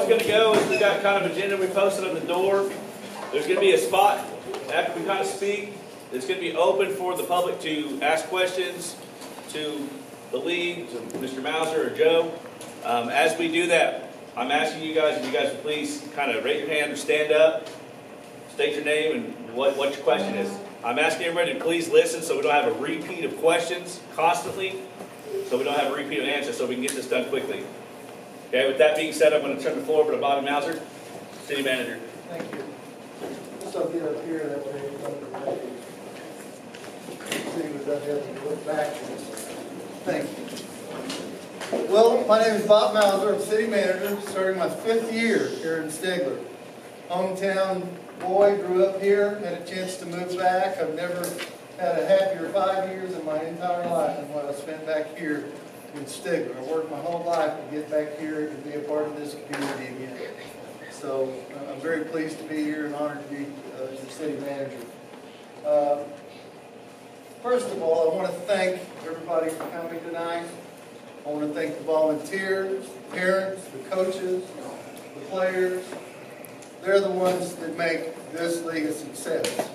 going to go is we've got kind of agenda we posted on the door. There's going to be a spot after we kind of speak. It's going to be open for the public to ask questions to the league, to Mr. Mauser or Joe. As we do that, I'm asking you guys if you guys would please kind of raise your hand or stand up, state your name and what your question is. I'm asking everybody to please listen so we don't have a repeat of questions constantly, so we don't have a repeat of answers, so we can get this done quickly. Okay, with that being said, I'm going to turn the floor over to Bobby Mauser, City Manager. Thank you. Just I'll get up here that way. See, we don't have to look back. Thank you. Well, my name is Bob Mauser. I'm City Manager, starting my 5th year here in Stigler. Hometown boy, grew up here, had a chance to move back. I've never had a happier 5 years in my entire life than what I spent back here in Stigler. I worked my whole life to get back here and be a part of this community again. So I'm very pleased to be here and honored to be the city manager. First of all, I want to thank everybody for coming tonight. I want to thank the volunteers, the parents, the coaches, the players. They're the ones that make this league a success.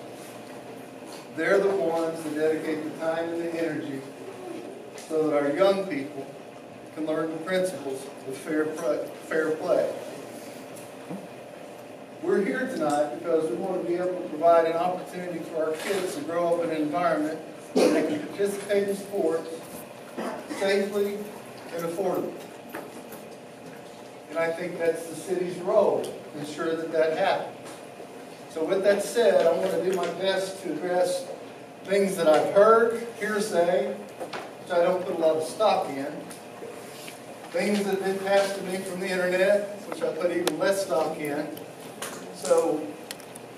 They're the ones that dedicate the time and the energy so that our young people can learn the principles of fair play. We're here tonight because we want to be able to provide an opportunity for our kids to grow up in an environment where they can participate in sports safely and affordably. And I think that's the city's role to ensure that that happens. So with that said, I want to do my best to address things that I've heard, hearsay, which I don't put a lot of stock in, things that have been passed to me from the internet, which I put even less stock in. So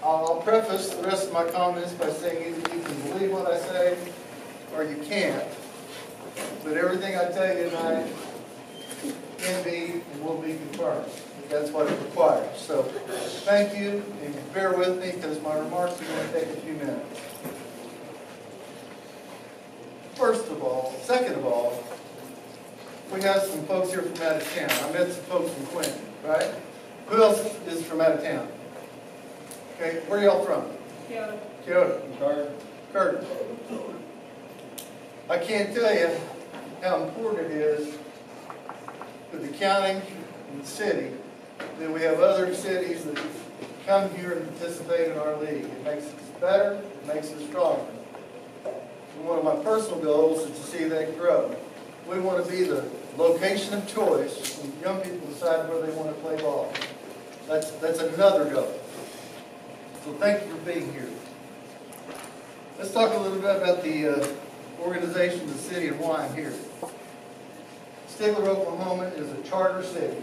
I'll preface the rest of my comments by saying either you can believe what I say or you can't. But everything I tell you tonight can be and will be confirmed. That's what it requires. So thank you, and bear with me because my remarks are going to take a few minutes. Second of all, we have some folks here from out of town. I met some folks from Quinton, right? Who else is from out of town? Okay, where are y'all from? Kyoto. Kyoto. Curtin. I can't tell you how important it is for the county and the city that we have other cities that come here and participate in our league. It makes us better, it makes us stronger. And one of my personal goals is to see that grow. We want to be the location of choice when young people decide where they want to play ball. That's another goal. So thank you for being here. Let's talk a little bit about the organization of the city and why I'm here. Stigler, Oklahoma is a charter city.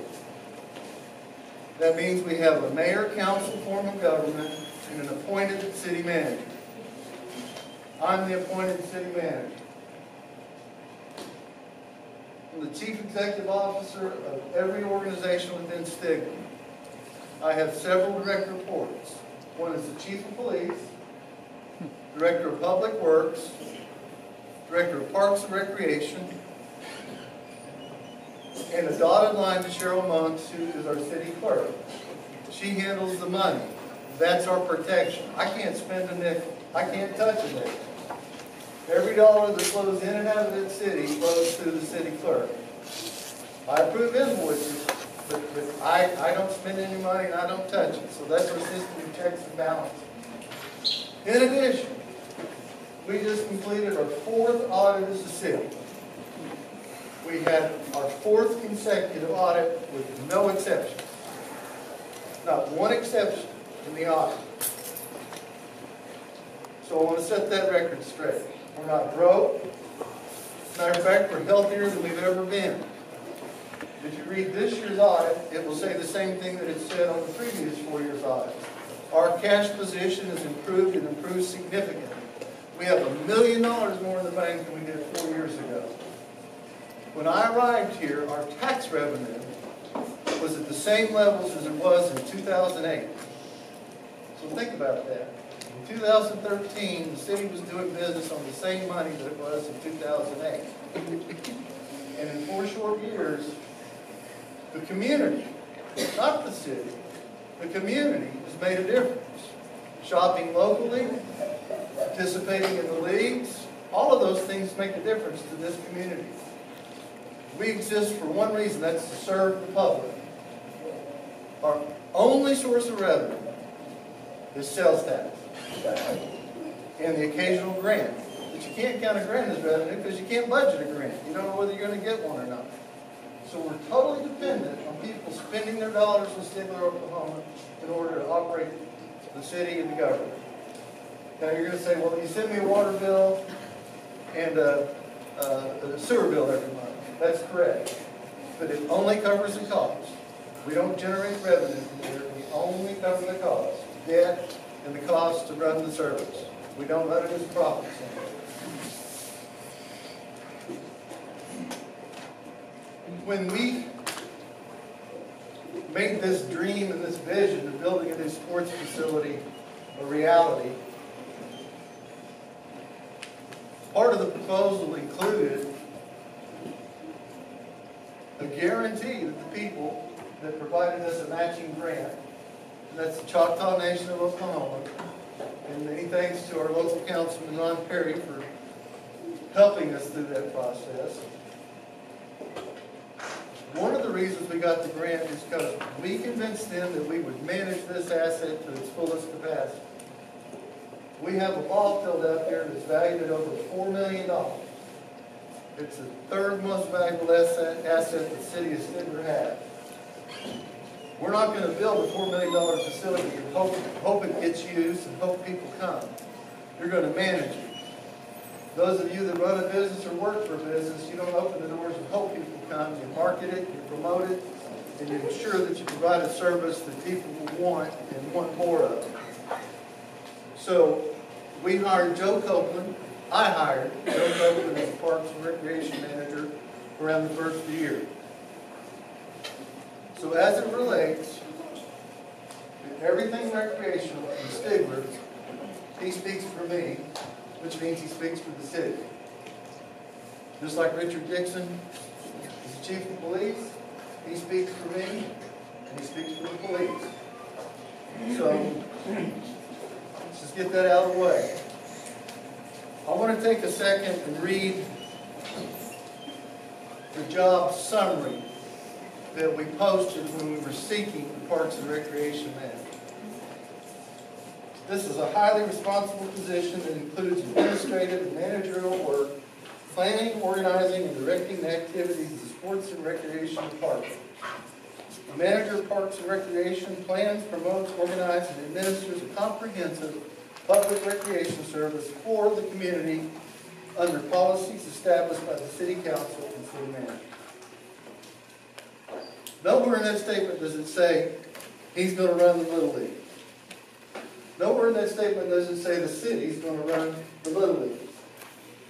That means we have a mayor, council form of government, and an appointed city manager. I'm the appointed city manager. I'm the chief executive officer of every organization within Stigler. I have several direct reports. One is the chief of police, director of public works, director of parks and recreation, and a dotted line to Cheryl Monks, who is our city clerk. She handles the money. That's our protection. I can't spend a nickel. I can't touch a nickel. Every dollar that flows in and out of that city flows through the city clerk. I approve invoices, but I don't spend any money and I don't touch it. So that's our system of checks and balances. In addition, we just completed our 4th audit as a city. We had our 4th consecutive audit with no exceptions. Not one exception in the audit. So I want to set that record straight. We're not broke. As a matter of fact, we're healthier than we've ever been. If you read this year's audit, it will say the same thing that it said on the previous 4 years' audit. Our cash position has improved and improved significantly. We have $1 million more in the bank than we did 4 years ago. When I arrived here, our tax revenue was at the same levels as it was in 2008. So think about that. In 2013, the city was doing business on the same money that it was in 2008. And in 4 short years, the community not the city, the community has made a difference. Shopping locally, participating in the leagues, all of those things make a difference to this community. We exist for one reason, that's to serve the public. Our only source of revenue is sales tax and the occasional grant. But you can't count a grant as revenue because you can't budget a grant. You don't know whether you're going to get one or not. So we're totally dependent on people spending their dollars in Stigler, Oklahoma in order to operate the city and the government. Now you're going to say, well, you send me a water bill and a sewer bill every month. That's correct. But it only covers the cost. We don't generate revenue from here. We only cover the cost, debt, and the cost to run the service. We don't let it as profit center. When we made this dream and this vision of building a new sports facility a reality, part of the proposal included a guarantee that the people that provided us a matching grant, and that's the Choctaw Nation of Oklahoma, and many thanks to our local councilman Ron Perry for helping us through that process. One of the reasons we got the grant is because we convinced them that we would manage this asset to its fullest capacity. We have a ball field out there that's valued at over $4 million. It's the third most valuable asset the city of Stigler has. We're not going to build a $4 million facility and hope it gets used and hope people come. You're going to manage it. Those of you that run a business or work for a business, you don't open the doors and hope people come. You market it, you promote it, and you ensure that you provide a service that people will want and want more of. So we hired Joe Copeland. I hired Joe Copeland as Parks and Recreation Manager around the first of the year. So as it relates to everything recreational in Stigler, he speaks for me, which means he speaks for the city. Just like Richard Dixon is the chief of police, he speaks for me, and he speaks for the police. So, let's just get that out of the way. I want to take a second and read the job summary that we posted when we were seeking the Parks and Recreation Manager. This is a highly responsible position that includes administrative and managerial work, planning, organizing, and directing the activities of the Sports and Recreation Department. The manager of Parks and Recreation plans, promotes, organizes, and administers a comprehensive public recreation service for the community under policies established by the City Council and City Manager. Nowhere in that statement does it say he's going to run the Little League. Nowhere in that statement does it say the city's going to run the Little League.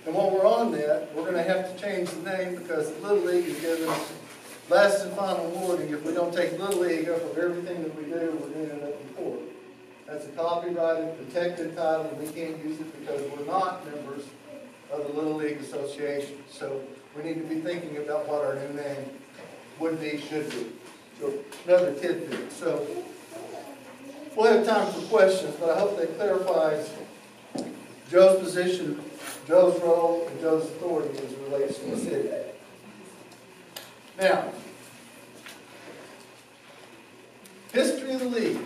And while we're on that, we're going to have to change the name because the Little League is giving us last and final warning. If we don't take Little League up of everything that we do, we're going to end up in court. That's a copyrighted, protected title, and we can't use it because we're not members of the Little League Association. So we need to be thinking about what our new name would be, should be. So another tidbit. So we'll have time for questions, but I hope that clarifies Joe's position, Joe's role, and Joe's authority as it relates to the city. Now, history of the league.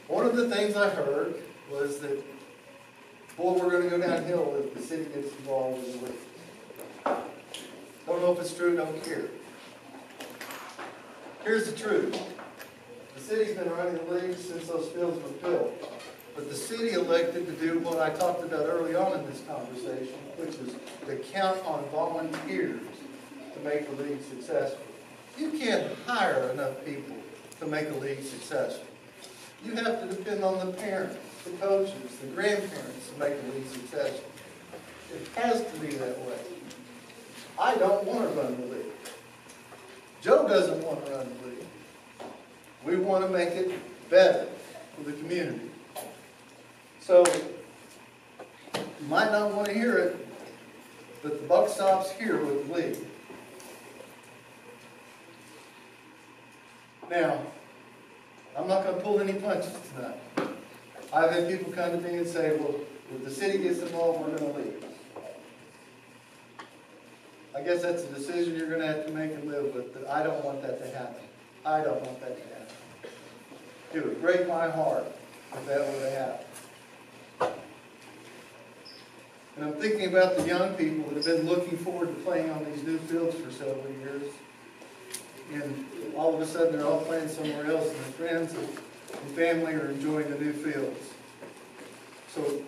One of the things I heard was that, boy, we're going to go downhill if the city gets involved in the league. Don't know if it's true, don't care. Here's the truth. The city's been running the league since those fields were built. But the city elected to do what I talked about early on in this conversation, which is to count on volunteers to make the league successful. You can't hire enough people to make a league successful. You have to depend on the parents, the coaches, the grandparents to make the league successful. It has to be that way. I don't want to run the league. Joe doesn't want to run the league. We want to make it better for the community. So, you might not want to hear it, but the buck stops here with the league. Now, I'm not going to pull any punches tonight. I've had people come to me and say, well, if the city gets involved, we're going to leave. I guess that's a decision you're going to have to make and live with, but I don't want that to happen. I don't want that to happen. It would break my heart if that were to happen. And I'm thinking about the young people that have been looking forward to playing on these new fields for several years. And all of a sudden they're all playing somewhere else, and their friends and family are enjoying the new fields. So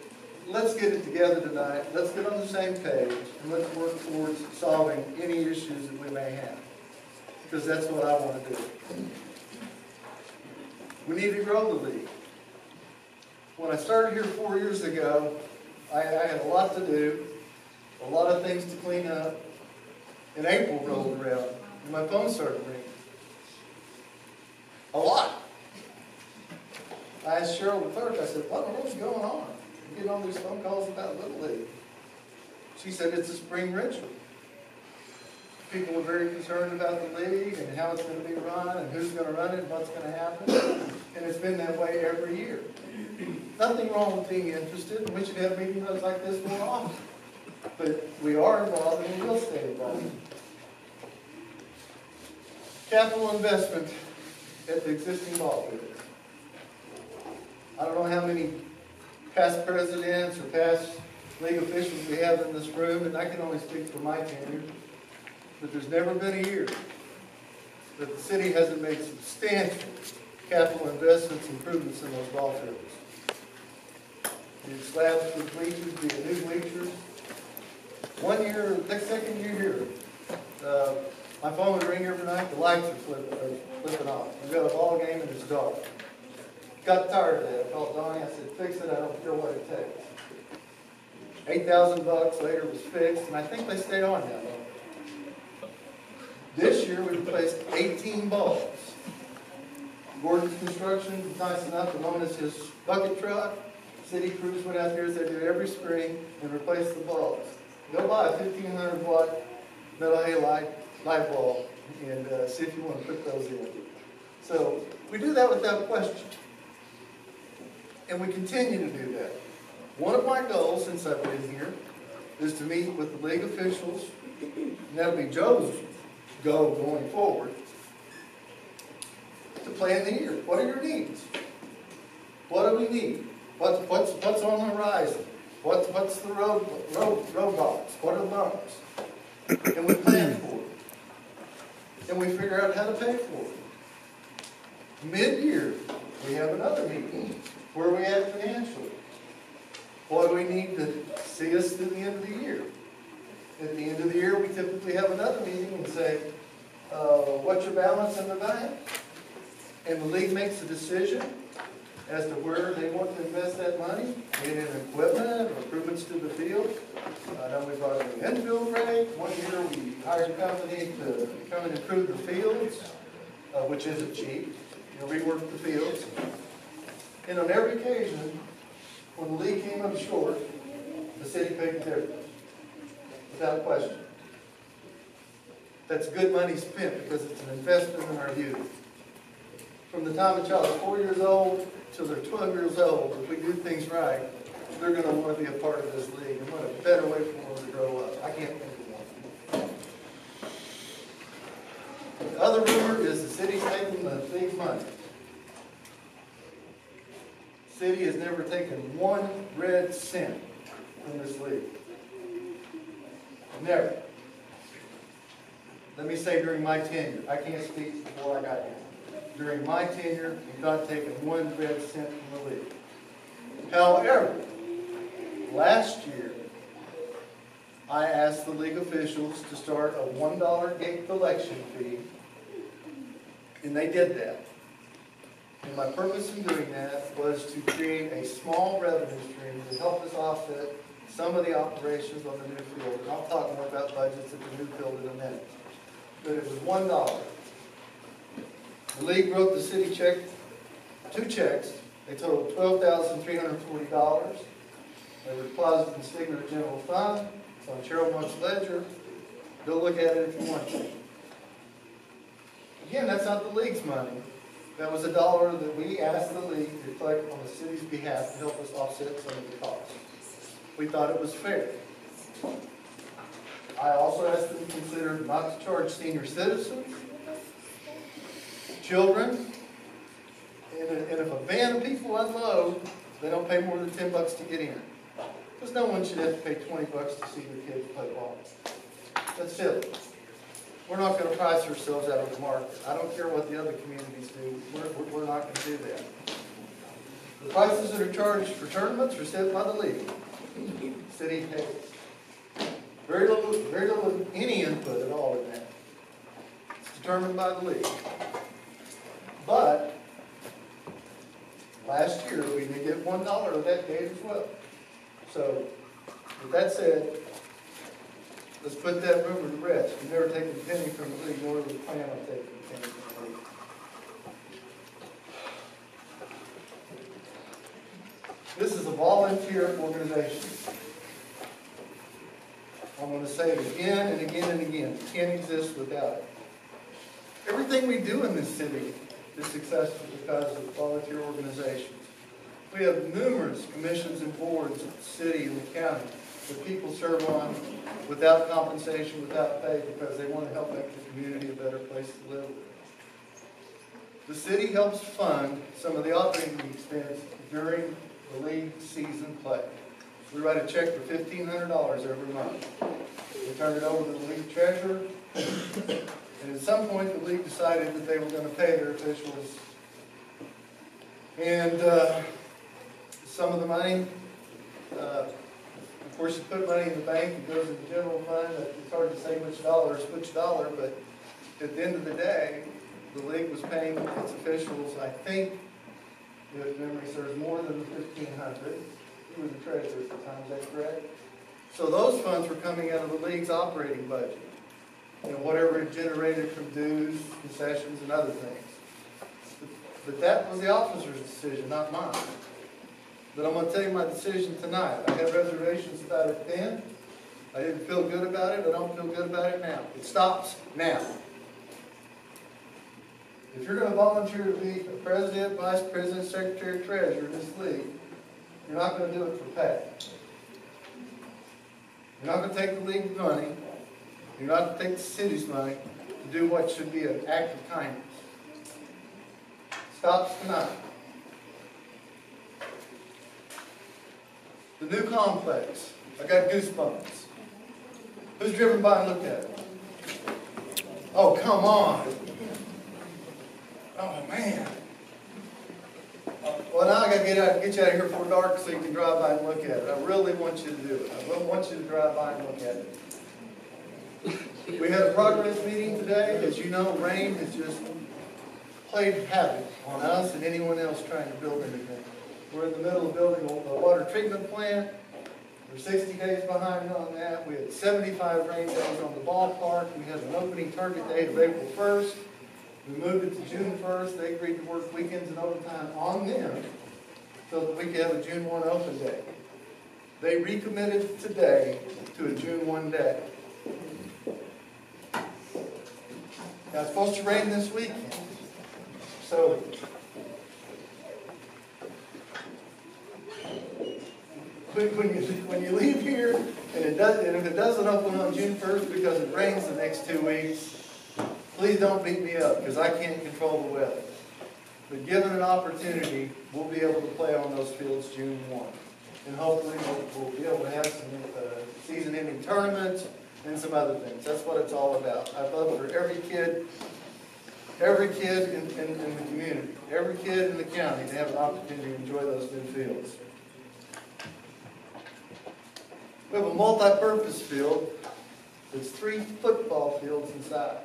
let's get it together tonight. Let's get on the same page, and let's work towards solving any issues that we may have. Because that's what I want to do. We need to grow the league. When I started here 4 years ago, I had a lot to do, a lot of things to clean up, and April rolled around, and my phone started ringing. A lot. I asked Cheryl the clerk, I said, what is going on? I'm getting all these phone calls about Little League. She said, it's a spring ritual. People are very concerned about the league and how it's going to be run and who's going to run it and what's going to happen. And it's been that way every year. Nothing wrong with being interested. We should have meetings like this more often. But we are involved and we will stay involved. Capital investment at the existing ball fields. I don't know how many past presidents or past league officials we have in this room, and I can only speak for my tenure, but there's never been a year that the city hasn't made substantial capital investments, improvements in those ball fields. New slabs for bleachers, be it new bleachers. 1 year, next second year here, my phone would ring every night, the lights are flipping off. We've got a ball game and it's dark. Got tired of that. I called Donnie, I said, fix it, I don't care what it takes. $8,000 later it was fixed, and I think they stayed on that long. This year we replaced 18 bulbs. Gordon's Construction was nice enough to loan us his bucket truck. City crews went out there as they do every spring and replaced the bulbs. Go buy a 1,500 watt metal halide light bulb and see if you want to put those in. So we do that without question. And we continue to do that. One of my goals since I've been here is to meet with the league officials, and that'll be Joe's goal going forward, to plan the year. What are your needs? What do we need? What's on the horizon? What's the roadblocks? What are the bumps? And we plan for it. And we figure out how to pay for it. Mid-year, we have another meeting. Where are we at financially? What do we need to see us through the end of the year? At the end of the year, we typically have another meeting and say, what's your balance in the bank? And the league makes a decision as to where they want to invest that money, be it in equipment or improvements to the field. I know we brought in the infield rate. 1 year we hired a company to come and improve the fields, which isn't cheap. Rework the fields. And on every occasion, when the league came up short, the city paid the difference, without question. That's good money spent because it's an investment in our youth. From the time a child is 4 years old till they're 12 years old, if we do things right, they're going to want to be a part of this league. And what a better way for them to grow up. I can't think of one. The other rumor is the city's taking the league's money. The city has never taken 1 red cent from this league. Never. Let me say during my tenure, I can't speak before I got here. During my tenure, we've not taken 1 red cent from the league. However, last year, I asked the league officials to start a $1 gate collection fee, and they did that. And my purpose in doing that was to create a small revenue stream to help us offset some of the operations on the new field. And I'll talk more about budgets at the new field in a minute. But it was $1. The league wrote the city check, 2 checks. They totaled $12,340. They were deposited in Stigler General Fund. It's on Cheryl Monk's ledger. Go look at it if you want to. Again, that's not the league's money. That was $1 that we asked the league to collect on the city's behalf to help us offset some of the costs. We thought it was fair. I also asked them to consider not to charge senior citizens, children, and if a van of people unload, they don't pay more than $10 to get in. Because no one should have to pay $20 to see their kids play ball. That's silly. We're not going to price ourselves out of the market. I don't care what the other communities do. We're not going to do that. The prices that are charged for tournaments are set by the league. City pays. Very little, any input at all in that. It's determined by the league. But last year we did get $1 of that paid as well. So, with that said, let's put that rumor to rest. We've never taken a penny from the league, nor do we plan on taking a penny from the league. This is a volunteer organization. I'm going to say it again and again and again. It can't exist without it. Everything we do in this city is successful because of volunteer organizations. We have numerous commissions and boards at the city and the county that people serve on without compensation, without pay, because they want to help make the community a better place to live. The city helps fund some of the operating expense during the league season play. We write a check for $1,500 every month. We turn it over to the league treasurer, and at some point the league decided that they were going to pay their officials. And some of the money, of course, you put money in the bank, it goes in the general fund. It's hard to say which dollar is which dollar, but at the end of the day, the league was paying its officials, I think, if memory serves, more than the $1,500. You were the treasurer at the time, is that correct? So those funds were coming out of the league's operating budget, and whatever it generated from dues, concessions, and other things. But that was the officer's decision, not mine. But I'm going to tell you my decision tonight. I had reservations about it then. I didn't feel good about it. I don't feel good about it now. It stops now. If you're going to volunteer to be a president, vice president, secretary, treasurer in this league, you're not going to do it for pay. You're not going to take the league's money. You're not going to take the city's money to do what should be an act of kindness. Stops tonight. The new complex. I got goosebumps. Who's driven by and looked at it? Oh, come on. Oh, man. Well, now I got to get you out of here before dark so you can drive by and look at it. I really want you to do it. I really want you to drive by and look at it. We had a progress meeting today. As you know, rain has just played havoc on us and anyone else trying to build anything. We're in the middle of building a water treatment plant. We're 60 days behind on that. We had 75 rain days on the ballpark. We had an opening target date of April 1st. We moved it to June 1st. They agreed to work weekends and overtime on them so that we could have a June 1 open day. They recommitted today to a June 1 day. Now it's supposed to rain this weekend. So when you leave here and if it doesn't open on June 1st because it rains the next 2 weeks, please don't beat me up because I can't control the weather. But given an opportunity, we'll be able to play on those fields June 1. And hopefully we'll be able to have some season-ending tournaments and some other things. That's what it's all about. I'd love for every kid in the community, every kid in the county to have an opportunity to enjoy those new fields. We have a multi-purpose field that's 3 football fields in size.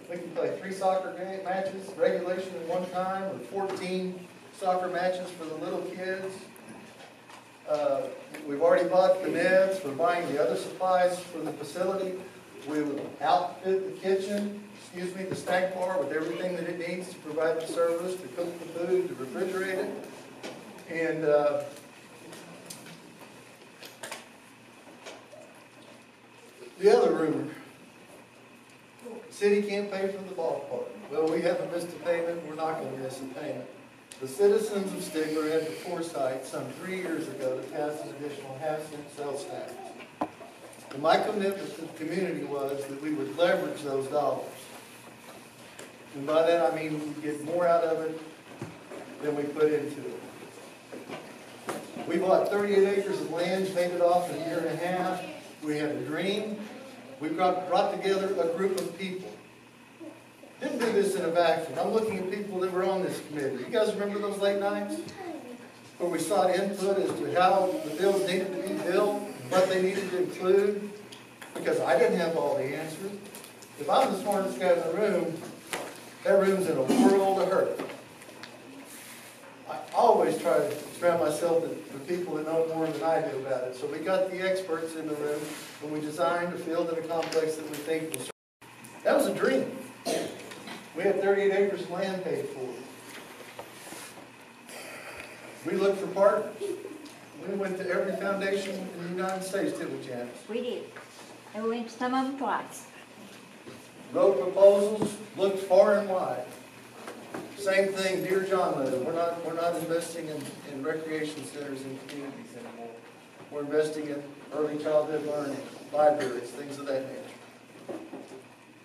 We can play 3 soccer matches, regulation at one time, or 14 soccer matches for the little kids. We've already bought the nets. We're buying the other supplies for the facility. We will outfit the kitchen, the snack bar with everything that it needs to provide the service, to cook the food, to refrigerate it. And the other rumor The city can't pay for the ballpark. Well, we haven't missed a payment, we're not gonna miss a payment. The citizens of Stigler had the foresight some 3 years ago to pass an additional half-cent sales tax. And my commitment to the community was that we would leverage those dollars. And by that I mean we'd get more out of it than we put into it. We bought 38 acres of land, paid it off in a year and a half. We had a dream. We brought together a group of people. Didn't do this in a vacuum. I'm looking at people that were on this committee. You guys remember those late nights? Where we sought input as to how the bills needed to be built, what they needed to include. Because I didn't have all the answers. If I'm the smartest guy in the room, that room's in a world of hurt. I always try to surround myself with people that know more than I do about it. So we got the experts in the room when we designed a field and a complex that we think will serve. That was a dream. We had 38 acres of land paid for. We looked for partners. We went to every foundation in the United States, didn't we, Janice? We did. And we went to some of them twice. Wrote proposals, looked far and wide. Same thing, dear John Letter, we're not investing in recreation centers and communities anymore. We're investing in early childhood learning, libraries, things of that nature.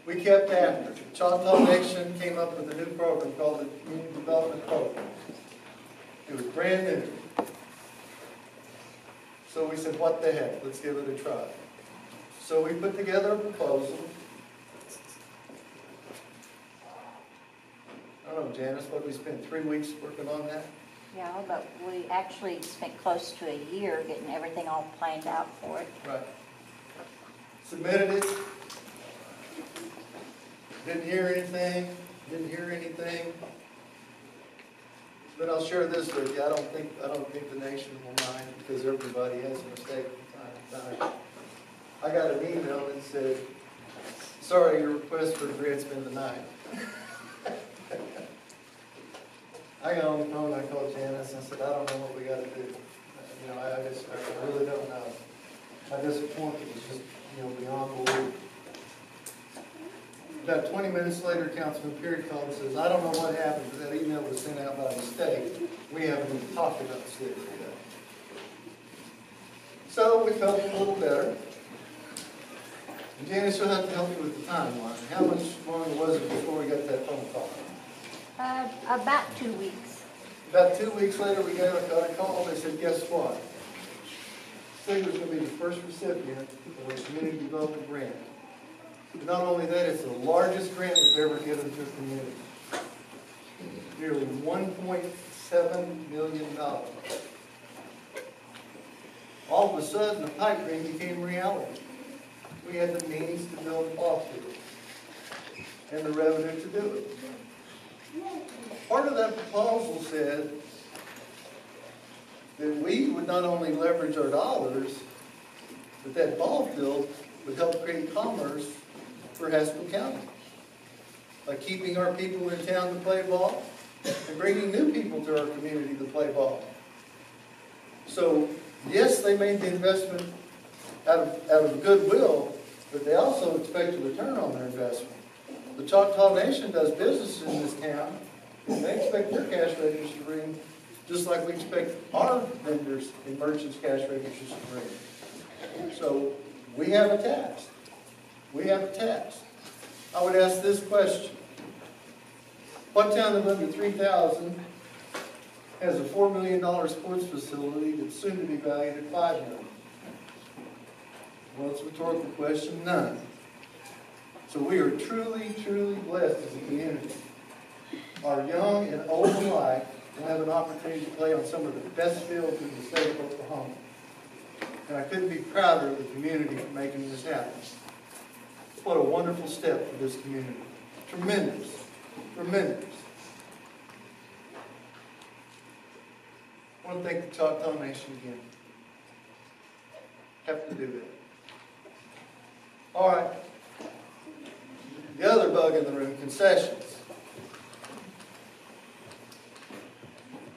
We kept after it. Choctaw Nation came up with a new program called the Community Development Program. It was brand new. So we said, what the heck, let's give it a try. So we put together a proposal. I don't know, Janice, what, we spent 3 weeks working on that? Yeah, but we actually spent close to a year getting everything all planned out for it. Right. Submitted it. Didn't hear anything. But I'll share this with you. I don't think the nation will mind because everybody has a mistake from time to time. I got an email that said, sorry, your request for the grant's been denied. I got on the phone, I called Janice and I said, I don't know what we got to do. You know, I really don't know. My disappointment was just, beyond belief. About 20 minutes later, Councilman Peary called and says, I don't know what happened, but that email was sent out by mistake. We haven't even talked about Stigler yet. So we felt a little better. And Janice, you'll have to help me with the timeline. How much longer was it before we got that phone call? About 2 weeks. About 2 weeks later, we got a call. They said, guess what? Stigler's going to be the first recipient of a community development grant. Not only that, it's the largest grant we've ever given to a community. Nearly $1.7 million. All of a sudden, the pipe dream became reality. We had the means to build a ball field and the revenue to do it. Part of that proposal said that we would not only leverage our dollars, but that ball field would help create commerce for Haskell County by keeping our people in town to play ball and bringing new people to our community to play ball. So, yes, they made the investment out of goodwill, but they also expect a return on their investment. The Choctaw Nation does business in this town, and they expect their cash registers to ring just like we expect our vendors and merchants' cash registers to ring. So, we have a task. We have a task. I would ask this question. What town of under 3,000 has a $4 million sports facility that's soon to be valued at $5 million? Well, it's a rhetorical question. None. So we are truly, truly blessed as a community. Our young and old alike will have an opportunity to play on some of the best fields in the state of Oklahoma. And I couldn't be prouder of the community for making this happen. What a wonderful step for this community. Tremendous. Tremendous. I want to thank the Choctaw Nation again. Have to do that. All right. The other bug in the room, concessions.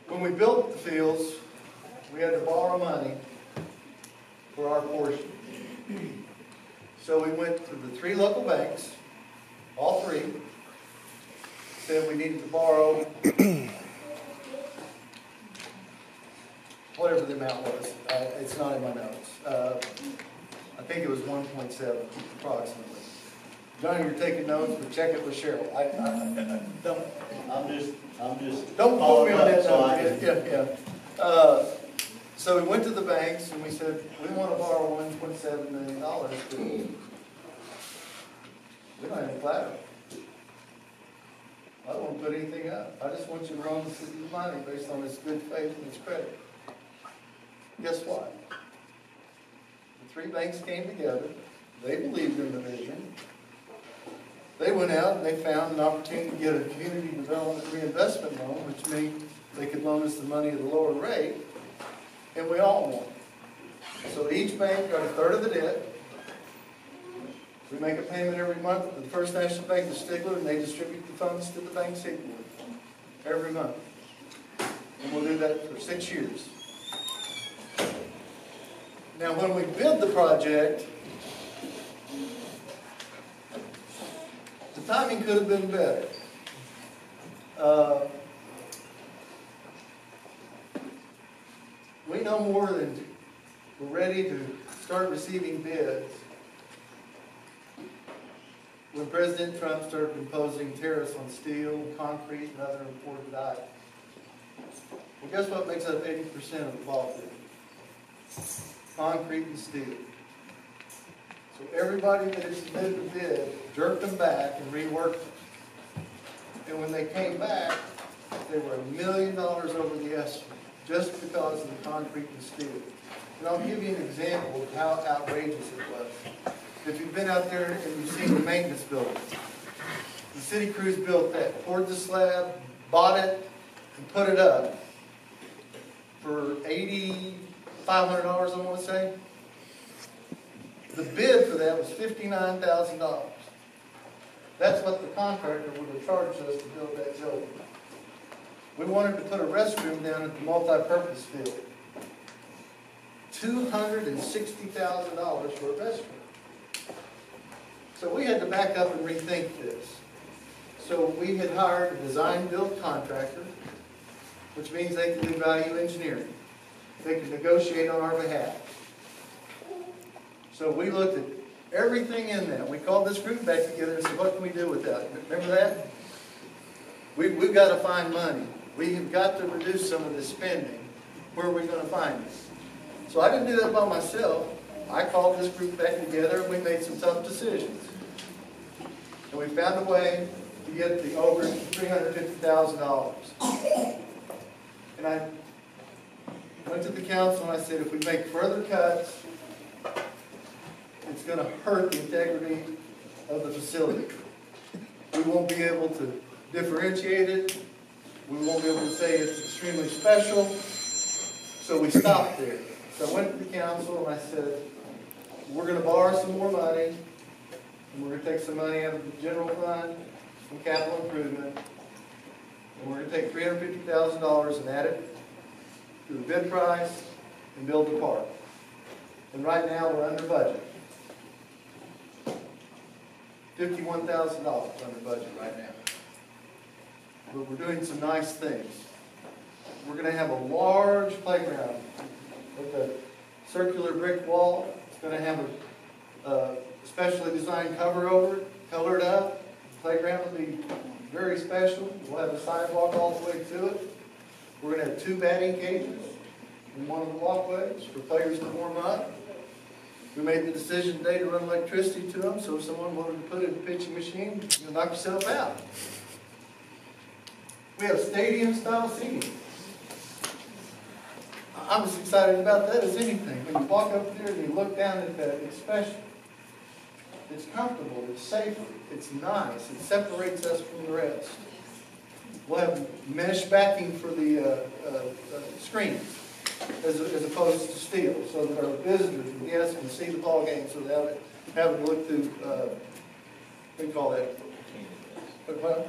When we built the fields, we had to borrow money for our portion. So we went to the 3 local banks all three, said we needed to borrow whatever the amount was. It's not in my notes. I think it was 1.7 approximately. Johnny, you're taking notes, but check it with Cheryl. I don't. I'm just. Don't quote me on that. So I Yeah. So we went to the banks and we said, we want to borrow $1.7 million, but we don't have any collateral. I don't want to put anything up. I just want you to loan the city the money based on its good faith and its credit. Guess what? The three banks came together. They believed in the vision. They went out and they found an opportunity to get a community development reinvestment loan, which means they could loan us the money at a lower rate, and we all won. So each bank got a third of the debt. We make a payment every month to the First National Bank of Stigler, and they distribute the funds to the bank's headquarters every month. And we'll do that for 6 years. Now, when we bid the project, the timing could have been better. We know more than we're ready to start receiving bids when President Trump started imposing tariffs on steel, concrete, and other imported items. Well, guess what makes up 80% of the ball field? Concrete and steel. So everybody that had submitted a bid jerked them back and reworked them. And when they came back, they were $1 million over the estimate, just because of the concrete and steel. And I'll give you an example of how outrageous it was. If you've been out there and you've seen the maintenance building, the city crews built that, poured the slab, bought it, and put it up for $8,500, I want to say. The bid for that was $59,000. That's what the contractor would have charged us to build that building. We wanted to put a restroom down at the multi-purpose field. $260,000 for a restroom. So we had to back up and rethink this. So we had hired a design-build contractor, which means they can do value engineering. They can negotiate on our behalf. So we looked at everything in that. We called this group back together and said, what can we do with that? Remember that? We've got to find money. We have got to reduce some of this spending. Where are we going to find it? So I didn't do that by myself. I called this group back together and we made some tough decisions. And we found a way to get the over $350,000. And I went to the council and I said, if we make further cuts, it's going to hurt the integrity of the facility. We won't be able to differentiate it. We won't be able to say it's extremely special. So we stopped there. So I went to the council and I said, we're going to borrow some more money, and we're going to take some money out of the general fund from capital improvement, and we're going to take $350,000 and add it to the bid price and build the park. And right now we're under budget. $51,000 under budget right now. But we're doing some nice things. We're going to have a large playground with a circular brick wall. It's going to have a specially designed cover over it, colored up. The playground will be very special. We'll have a sidewalk all the way to it. We're going to have 2 batting cages in one of the walkways for players to warm up. We made the decision today to run electricity to them, so if someone wanted to put it in a pitching machine, you'll knock yourself out. We have stadium-style seating. I'm as excited about that as anything. When you walk up there and you look down at that, it's special. It's comfortable, it's safer, it's nice, it separates us from the rest. We'll have mesh backing for the screens, as opposed to steel, so that our visitors and guests can see the ball game without having to look through, what do you call that?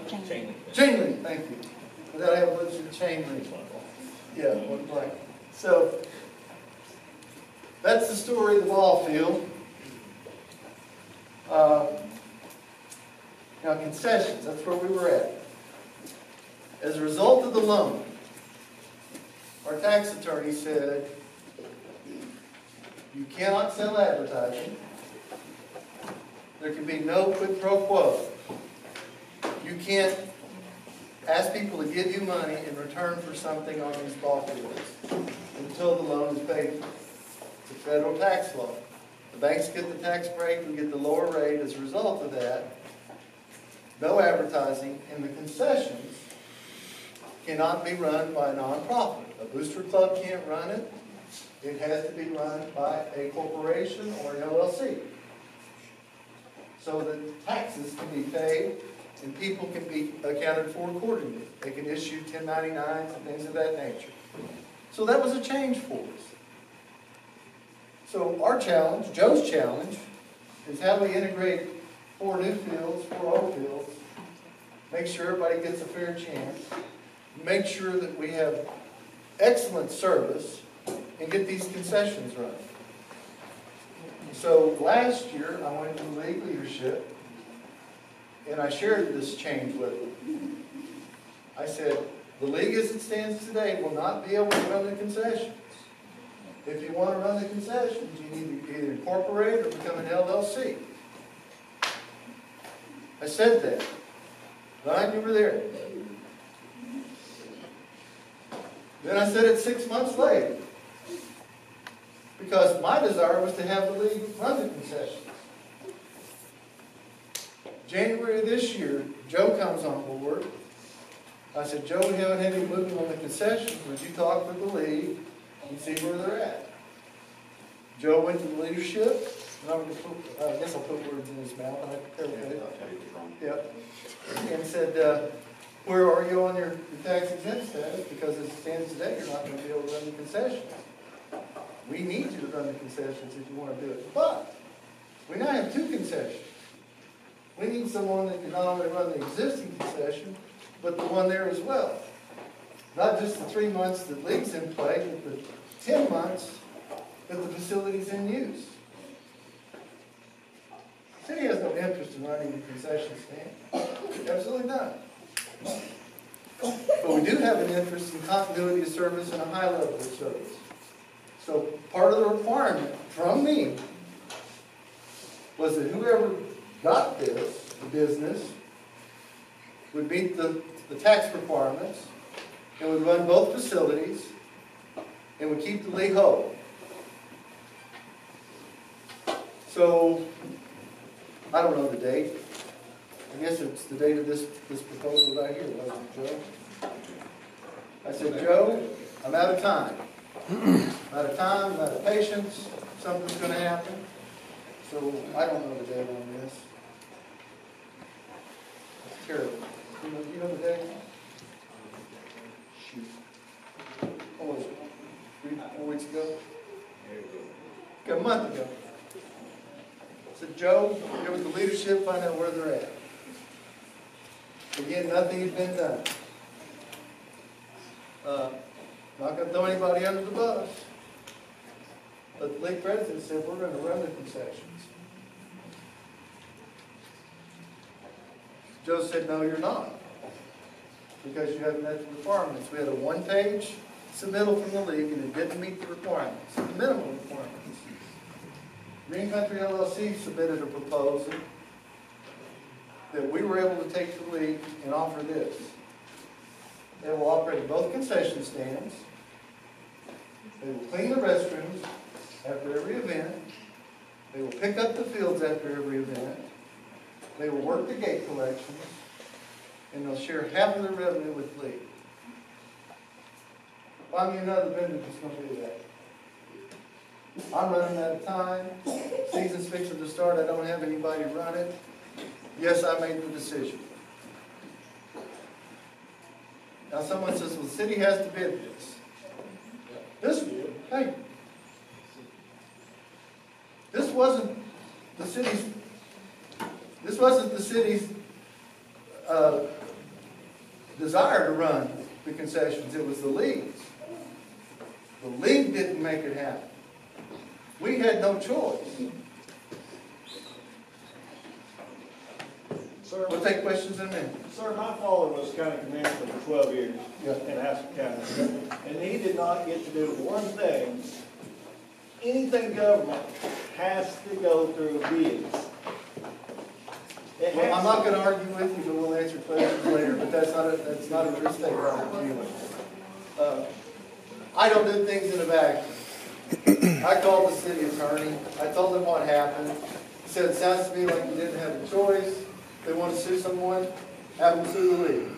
Chain link. Chain link, thank you. Without having to look through the chain link. Yeah, one blank. So, that's the story of the ball field. Now Now concessions, that's where we were at. As a result of the loan, our tax attorney said, you cannot sell advertising. There can be no quid pro quo. You can't ask people to give you money in return for something on these ball fields until the loan is paid for. It's a federal tax law. The banks get the tax break, we get the lower rate. As a result of that, no advertising, and the concessions cannot be run by a nonprofit. A booster club can't run it. It has to be run by a corporation or an LLC. So that taxes can be paid and people can be accounted for accordingly. They can issue 1099s and things of that nature. So that was a change for us. So our challenge, Joe's challenge, is how we integrate 4 new fields, 4 old fields, make sure everybody gets a fair chance, make sure that we have excellent service, and get these concessions running. So last year, I went to the league leadership, and I shared this change with them. I said, the league as it stands today will not be able to run the concessions. If you want to run the concessions, you need to either incorporate or become an LLC. I said that. Ryan, you were there. Then I said it 6 months later. Because my desire was to have the league run the concessions. January of this year, Joe comes on board. I said, Joe, we haven't had any movement on the concessions. Would you talk with the league and see where they're at? Joe went to the leadership. And I guess I'll put words in his mouth. I paraphrase. I'll tell you what's wrong. Yeah. And said, where are you on your tax exempt status? Because as it stands today, you're not going to be able to run the concessions. We need you to run the concessions if you want to do it. But we now have 2 concessions. We need someone that can not only run the existing concession, but the one there as well. Not just the 3 months that league's in play, but the 10 months that the facility's in use. The city has no interest in running the concession stand. Absolutely none. But we do have an interest in continuity of service and a high level of service. So part of the requirement from me was that whoever got this, the business, would meet the tax requirements and would run both facilities and would keep the league whole. So, I don't know the date. I guess it's the date of this proposal right here, wasn't it, Joe? I said, Joe, I'm out of time. I'm out of time, I'm out of patience, something's going to happen. So, I don't know the date on this. It's terrible. You know the date? Shoot. What was it? 3 or 4 weeks ago? A month ago. I said, Joe, get with the leadership, find out where they're at. Again, nothing had been done. Not going to throw anybody under the bus. But the league president said, we're going to run the concessions. Joe said, no, you're not. Because you haven't met the requirements. We had a 1-page submittal from the league, and it didn't meet the requirements, the minimum requirements. Green Country LLC submitted a proposal that we were able to take to the league and offer this. They will operate both concession stands. They will clean the restrooms after every event. They will pick up the fields after every event. They will work the gate collections. And they'll share half of the revenue with the league. Find me another vendor that's going to do that. I'm running out of time. Season's fixing to start. I don't have anybody run it. Yes, I made the decision. Now someone says, well, the city has to bid this. Hey, this wasn't the city's desire to run the concessions. It was the league's. The league didn't make it happen. We had no choice. Sir, We'll take questions in a minute. sir, my father was county commissioner for 12 years Yeah. in Haskell County, and he did not get to do one thing. Anything government has to go through bids. It Well, I'm has not to. gonna argue with you, but we'll answer questions later, but that's not a true statement anyway. I don't do things in a vacuum. I called the city attorney, I told him what happened. He said, it sounds to me like you didn't have a choice. They want to sue someone, have them sue the league.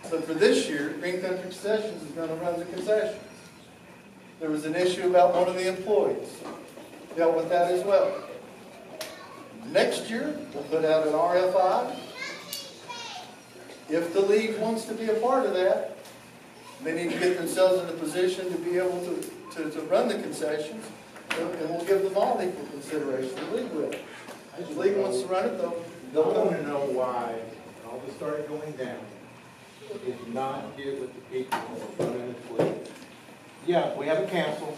So for this year, Green Country Concessions is gonna run the concessions. There was an issue about one of the employees. Dealt with that as well. Next year, we'll put out an RFI. If the league wants to be a part of that, they need to get themselves in a position to be able to run the concessions, and we'll give them all equal consideration. The league will. If the league wants to run it, I they'll want run to it. know why all this started going down is not get with the people that are running the league. Yeah, we have a council,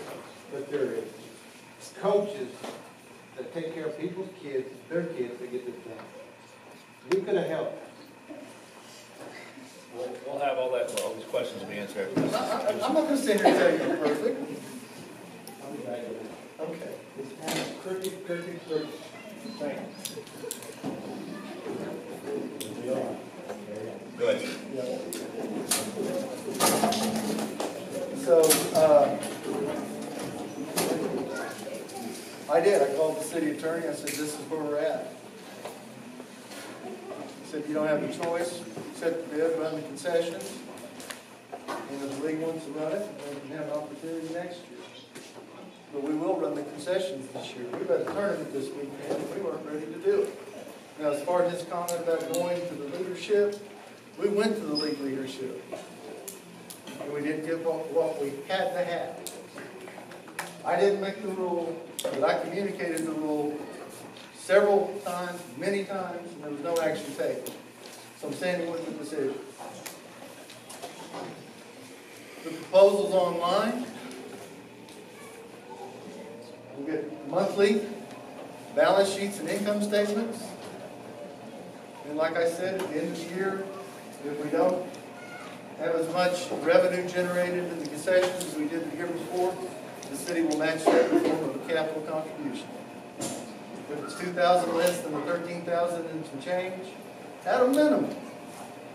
but there is coaches that take care of people's kids, their kids, that get this done. We could have helped. We'll have all these questions to be answered. I'm not gonna sit here and tell you you're perfect. Okay. Cricket. Thank you. Go ahead. So, I did. I called the city attorney. I said, this is where we're at. He said, you don't have a choice. Set the bid, run the concessions. And if the league wants to run it, they can have an opportunity next year. But we will run the concessions this year. We've had a tournament this weekend. We weren't ready to do it. Now, as far as his comment about going to the leadership, we went to the league leadership. And we didn't get what we had to have. I didn't make the rule, but I communicated the rule several times, many times, and there was no action taken. So I'm standing with the decision. The proposal's online. We'll get monthly balance sheets and income statements. And like I said, at the end of the year, if we don't have as much revenue generated in the concessions as we did the year before, the city will match that in the form of a capital contribution. If it's $2,000 less than the $13,000 and some change, at a minimum,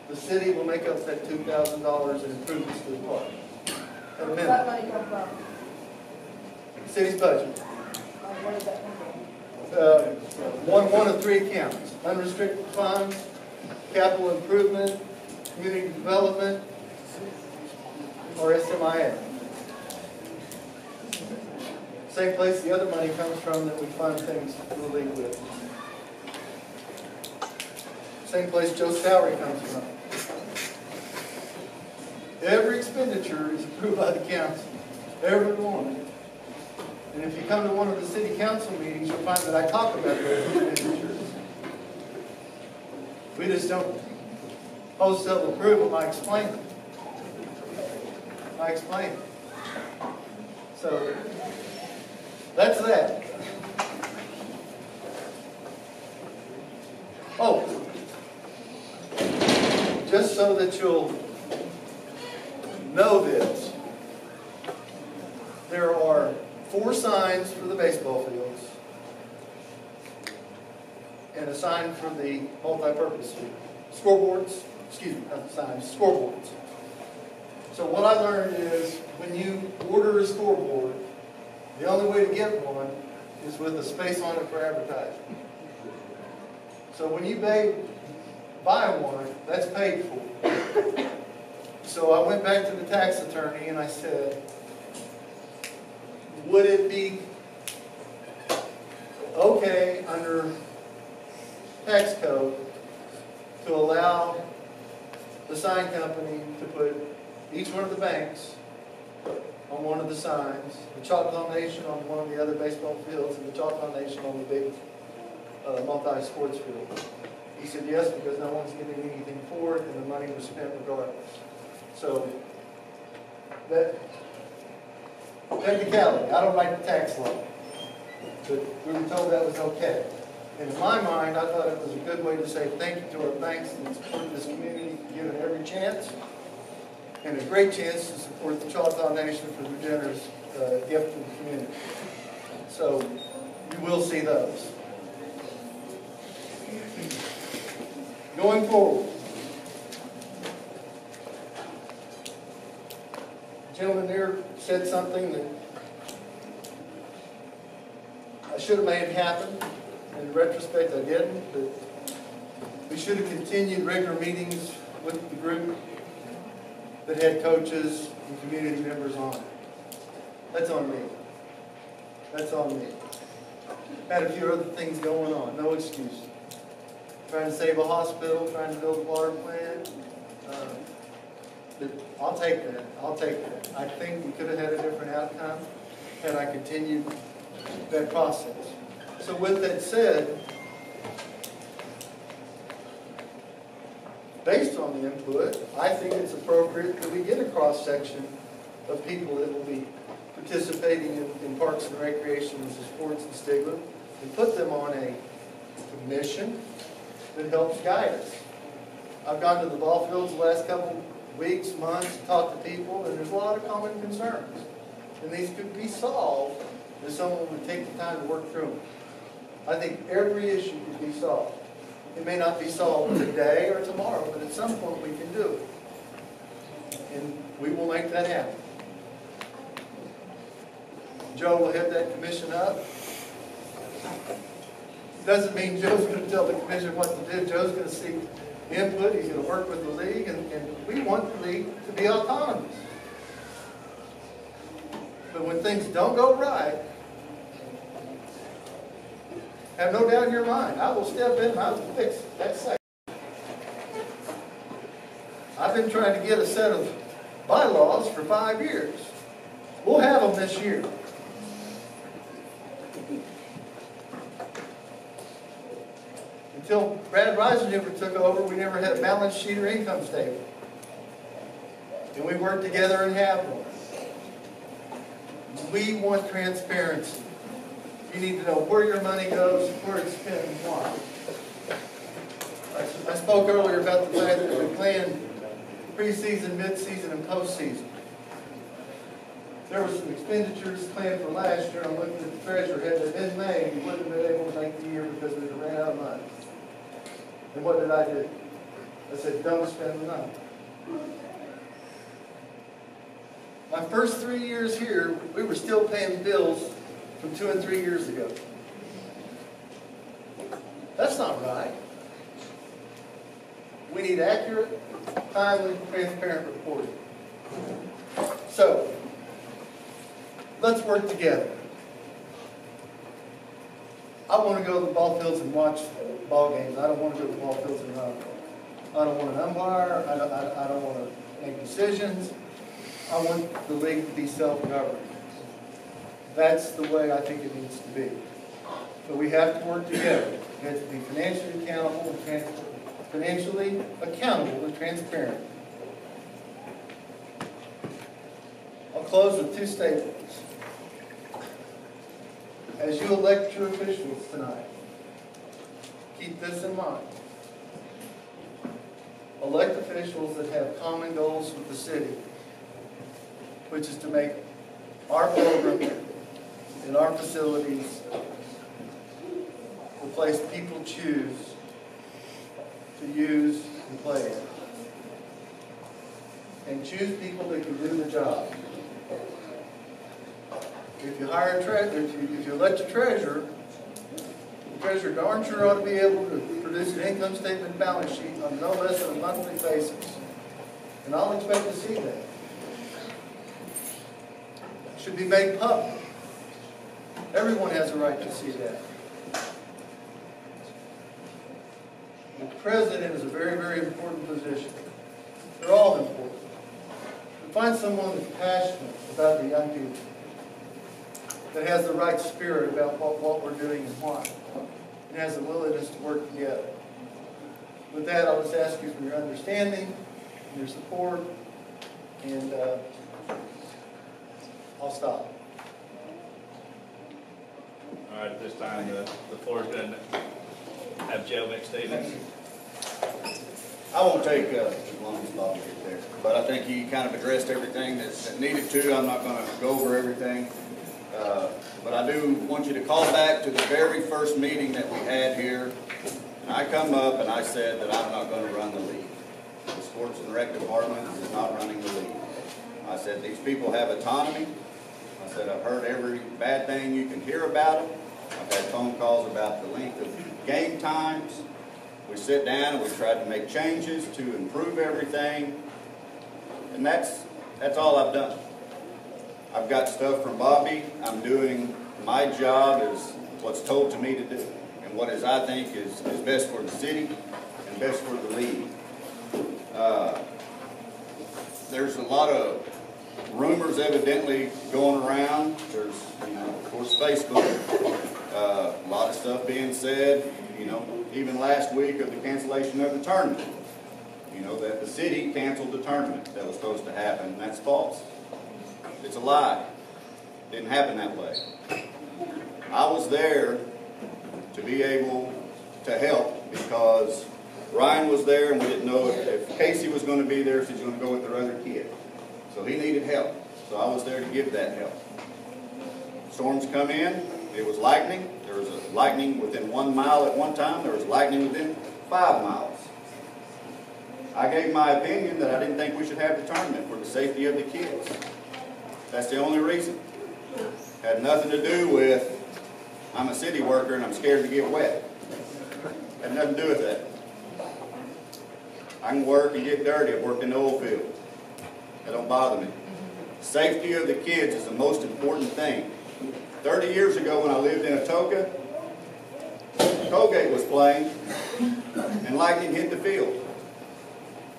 the city will make up that $2,000 in improvements to the park. At a Where does minimum. that money come from? City's budget. Where does that come from? One of three accounts: unrestricted funds, capital improvement, community development, or SMIA. Same place the other money comes from that we fund things for the league with. Same place Joe's salary comes from. Every expenditure is approved by the council, every one. And if you come to one of the city council meetings, you'll find that I talk about those expenditures. We just don't wholesale approve them, I explain them. So, that's that. Oh, just so that you'll know this, there are 4 signs for the baseball fields and a sign for the multi-purpose field. Scoreboards, excuse me, not the signs, scoreboards. So what I learned is when you order a scoreboard, the only way to get one is with a space on it for advertising. So when you buy one, that's paid for. So I went back to the tax attorney and I said, would it be okay under tax code to allow the sign company to put each one of the banks on one of the signs, the Choctaw Nation on one of the other baseball fields, and the Choctaw Nation on the big multi-sports field? He said yes, because no one's getting anything for it, and the money was spent regardless. So, that technicality, I don't write the tax law, but we were told that was okay. And in my mind, I thought it was a good way to say thank you to our banks and support this community, give it every chance, and a great chance to support the Child Foundation for their generous gift to the community. So you will see those. Going forward, the gentleman there said something that I should have made happen. In retrospect, I didn't, but we should have continued regular meetings with the group that had coaches and community members on it. That's on me. That's on me. Had a few other things going on, no excuse. Trying to save a hospital, trying to build a water plant. But I'll take that. I'll take that. I think we could have had a different outcome had I continued that process. So with that said, based on the input, I think it's appropriate that we get a cross-section of people that will be participating in Parks and Recreation and Sports in Stigler and put them on a commission that helps guide us. I've gone to the ball fields the last couple weeks, months, talked to people, and there's a lot of common concerns. And these could be solved if someone would take the time to work through them. I think every issue could be solved. It may not be solved today or tomorrow, but at some point we can do it. And we will make that happen. Joe will head that commission up. Doesn't mean Joe's going to tell the commission what to do. Joe's going to seek input. He's going to work with the league, and we want the league to be autonomous. But when things don't go right, have no doubt in your mind, I will step in and I will fix it. That's safe. I've been trying to get a set of bylaws for 5 years. We'll have them this year. Until Brad Reisenhuber took over, we never had a balance sheet or income statement. And we worked together and have one. We want transparency. You need to know where your money goes, where it's spent, and why. I spoke earlier about the fact that we plan preseason, mid-season, and postseason. There were some expenditures planned for last year. I'm looking at the treasurer. Had it been May, we wouldn't have been able to make the year because we ran out of money. And what did I do? I said, don't spend the money. My first 3 years here, we were still paying bills from 2 and 3 years ago. That's not right. We need accurate, timely, transparent reporting. So, let's work together. I want to go to the ball fields and watch ball games. I don't want to go to the ball fields and run. I don't want an umpire. I don't want to make decisions. I want the league to be self-governing. That's the way I think it needs to be. But we have to work together. We have to be financially accountable and transparent. I'll close with 2 statements. As you elect your officials tonight, keep this in mind. Elect officials that have common goals with the city, which is to make our program and our facilities the place people choose to use and play in. And choose people that can do the job. If you hire a treasurer, if you elect a treasurer, the treasurer darn sure ought to be able to produce an income statement and balance sheet on no less than a monthly basis. And I'll expect to see that. It should be made public. Everyone has a right to see that. The president is a very, very important position. They're all important. To find someone that's passionate about the young people, that has the right spirit about what we're doing and why, and has a willingness to work together. With that, I'll just ask you for your understanding, your support, and I'll stop. All right, at this time, the floor is going to have Joe make statements. I won't take as long as Bob gets there, but I think he kind of addressed everything that needed to. I'm not going to go over everything, but I do want you to call back to the very first meeting that we had here. And I come up and I said that I'm not going to run the league. The Sports and Rec Department is not running the league. I said these people have autonomy. I said I've heard every bad thing you can hear about them. I've had phone calls about the length of game times. We sit down and we try to make changes to improve everything. And that's all I've done. I've got stuff from Bobby. I'm doing my job as what's told to me to do. And what is I think is best for the city and best for the league. There's a lot of rumors evidently going around. There's, of course, Facebook. A lot of stuff being said, even last week of the cancellation of the tournament. That the city canceled the tournament that was supposed to happen, and that's false. It's a lie. It didn't happen that way. I was there to be able to help because Ryan was there and we didn't know if Casey was going to be there, so he's going to go with their other kid. So he needed help. So I was there to give that help. Storms come in. It was lightning. There was a lightning within 1 mile at one time. There was lightning within 5 miles. I gave my opinion that I didn't think we should have the tournament for the safety of the kids. That's the only reason. Had nothing to do with I'm a city worker and I'm scared to get wet. Had nothing to do with that. I can work and get dirty. I've worked in the oil field. That don't bother me. Safety of the kids is the most important thing. 30 years ago when I lived in Atoka, Colgate was playing and lightning hit the field.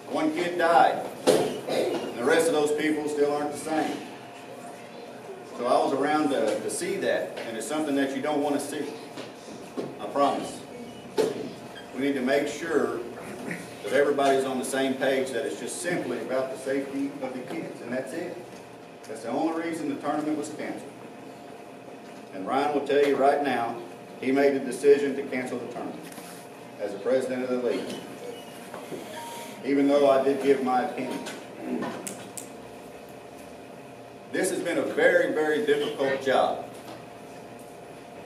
One kid died. And the rest of those people still aren't the same. So I was around to see that, and it's something that you don't want to see. I promise. We need to make sure that everybody's on the same page, that it's just simply about the safety of the kids, and that's it. That's the only reason the tournament was canceled. And Ryan will tell you right now, he made the decision to cancel the tournament as the president of the league. Even though I did give my opinion. This has been a very, very difficult job.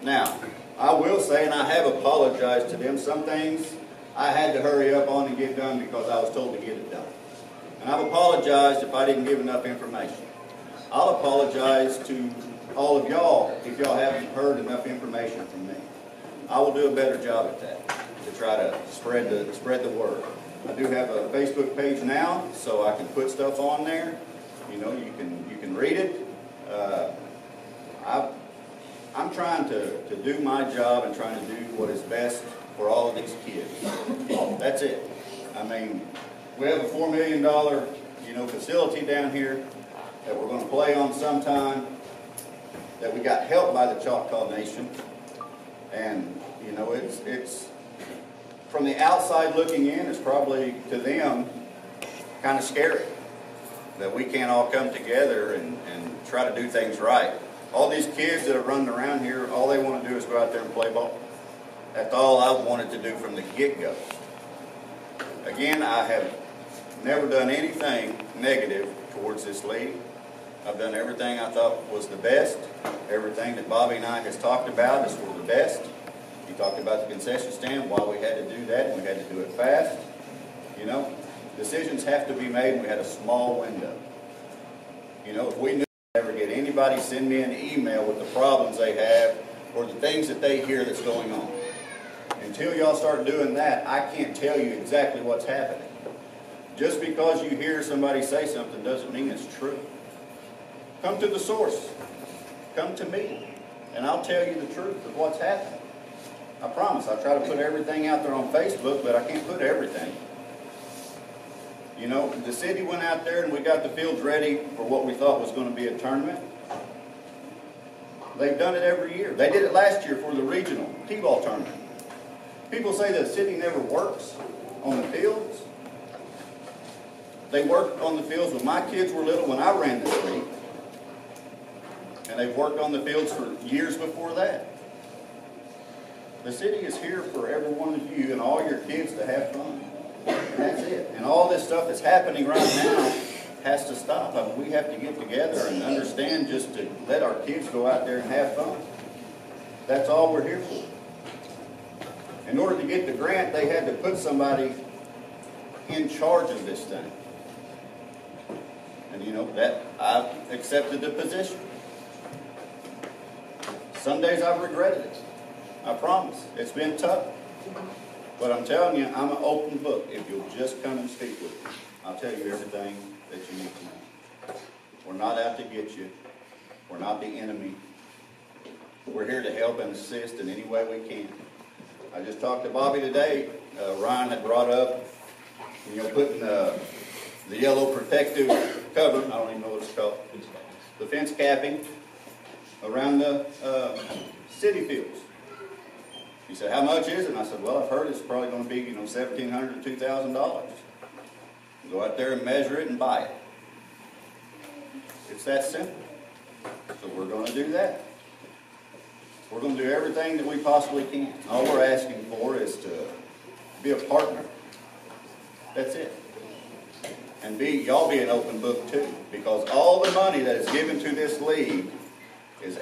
Now, I will say, and I have apologized to them, some things I had to hurry up on and get done because I was told to get it done. And I've apologized if I didn't give enough information. I'll apologize to all of y'all if y'all haven't heard enough information from me. I will do a better job at that to try to spread the word. I do have a Facebook page now, so I can put stuff on there. You can read it. I'm trying to do my job and trying to do what is best for all of these kids. That's it. I mean, we have a $4 million, facility down here that we're going to play on sometime. That we got help by the Choctaw Nation, and it's from the outside looking in, it's probably to them kind of scary that we can't all come together and try to do things right. All these kids that are running around here, all they want to do is go out there and play ball. That's all I've wanted to do from the get-go. Again, I have never done anything negative towards this league. I've done everything I thought was the best. Everything that Bobby and I has talked about is for the best. He talked about the concession stand, why we had to do that, and we had to do it fast. Decisions have to be made, and we had a small window. If we knew we'd ever get anybody send me an email with the problems they have or the things that they hear that's going on. Until y'all start doing that, I can't tell you exactly what's happening. Just because you hear somebody say something doesn't mean it's true. Come to the source. Come to me, and I'll tell you the truth of what's happening. I promise. I try to put everything out there on Facebook, but I can't put everything. The city went out there and we got the fields ready for what we thought was going to be a tournament. They've done it every year. They did it last year for the regional T-ball tournament. People say the city never works on the fields. They worked on the fields when my kids were little, when I ran this league. And they've worked on the fields for years before that. The city is here for every one of you and all your kids to have fun. And that's it. And all this stuff that's happening right now has to stop. I mean, we have to get together and understand just to let our kids go out there and have fun. That's all we're here for. In order to get the grant, they had to put somebody in charge of this thing. And you know, that I've accepted the position. Some days I've regretted it. I promise. It's been tough. But I'm telling you, I'm an open book. If you'll just come and speak with me, I'll tell you everything that you need to know. We're not out to get you. We're not the enemy. We're here to help and assist in any way we can. I just talked to Bobby today. Ryan had brought up, putting the yellow protective cover, I don't even know what it's called, the fence capping around the city fields. He said, how much is it? And I said, well, I've heard it's probably going to be, $1,700 to $2,000. Go out there and measure it and buy it. It's that simple. So we're going to do that. We're going to do everything that we possibly can. All we're asking for is to be a partner. That's it. And y'all be an open book too, because all the money that is given to this league is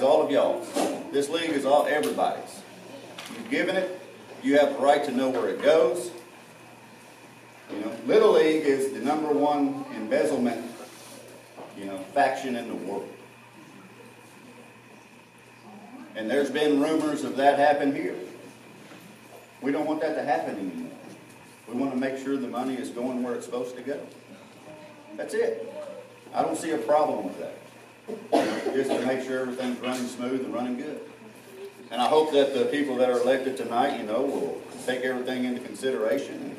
all of y'all. This league is all everybody's. You've given it, you have the right to know where it goes. Little League is the #1 embezzlement, faction in the world. And there's been rumors of that happen here. We don't want that to happen anymore. We want to make sure the money is going where it's supposed to go. That's it. I don't see a problem with that. Just to make sure everything's running smooth and running good. And I hope that the people that are elected tonight, will take everything into consideration.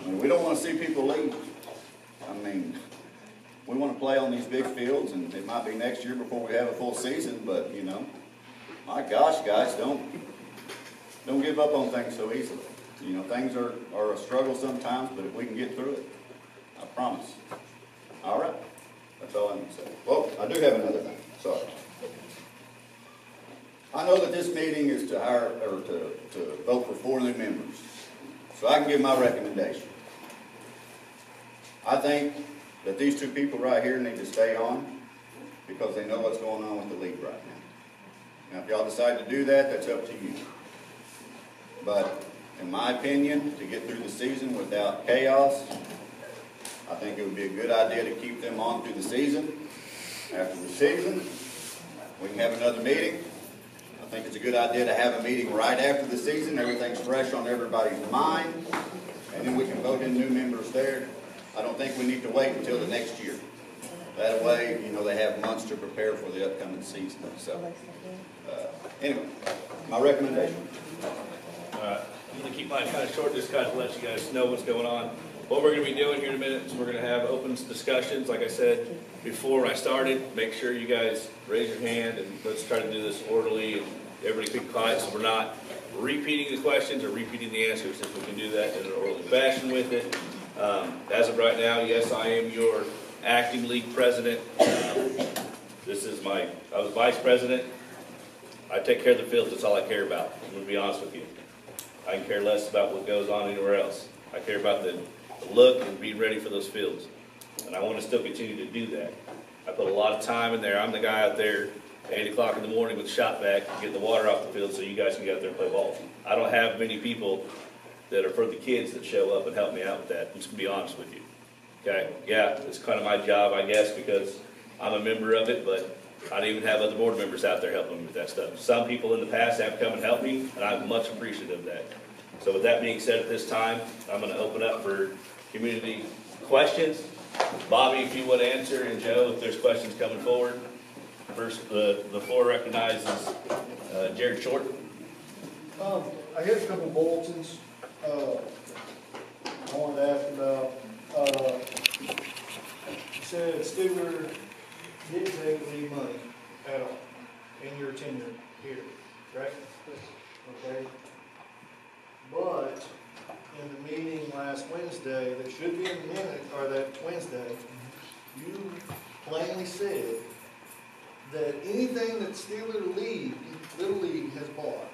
We don't want to see people leave. We want to play on these big fields, and it might be next year before we have a full season, but, my gosh, guys, don't give up on things so easily. Things are a struggle sometimes, but if we can get through it, I promise. All right. That's all I need to say. Well, I do have another thing. Sorry. I know that this meeting is to vote for 4 new members. So I can give my recommendation. I think that these 2 people right here need to stay on because they know what's going on with the league right now. Now, if y'all decide to do that, that's up to you. But in my opinion, to get through the season without chaos, I think it would be a good idea to keep them on through the season. After the season, we can have another meeting. I think it's a good idea to have a meeting right after the season. Everything's fresh on everybody's mind. And then we can vote in new members there. I don't think we need to wait until the next year. That way, they have months to prepare for the upcoming season. So, anyway, my recommendation. All right. I'm going to keep mine kind of short, just kind of let you guys know what's going on. What we're going to be doing here in a minute is we're going to have open discussions. Like I said before when I started, make sure you guys raise your hand and let's try to do this orderly and everybody be quiet so we're not repeating the questions or repeating the answers. If we can do that in an orderly fashion with it. As of right now, yes, I am your acting league president. I was vice president. I take care of the fields. That's all I care about. I'm going to be honest with you. I can care less about what goes on anywhere else. I care about the look and being ready for those fields. And I want to still continue to do that. I put a lot of time in there. I'm the guy out there at 8 o'clock in the morning with the shot vac getting the water off the field so you guys can get out there and play ball. I don't have many people that are for the kids that show up and help me out with that. I'm just going to be honest with you. Okay? Yeah, it's kind of my job, I guess, because I'm a member of it, but I don't even have other board members out there helping me with that stuff. Some people in the past have come and helped me, and I'm much appreciative of that. So with that being said, at this time, I'm going to open up for community questions. Bobby, if you would answer, and Joe, if there's questions coming forward. First, the floor recognizes Jared Short. I had a couple bulletins I wanted to ask about. You said Stigler didn't take any money at all in your tenure here, right? Okay. But in the meeting last Wednesday, that should be in the minute, or that Wednesday, you plainly said that anything that Stigler Little League has bought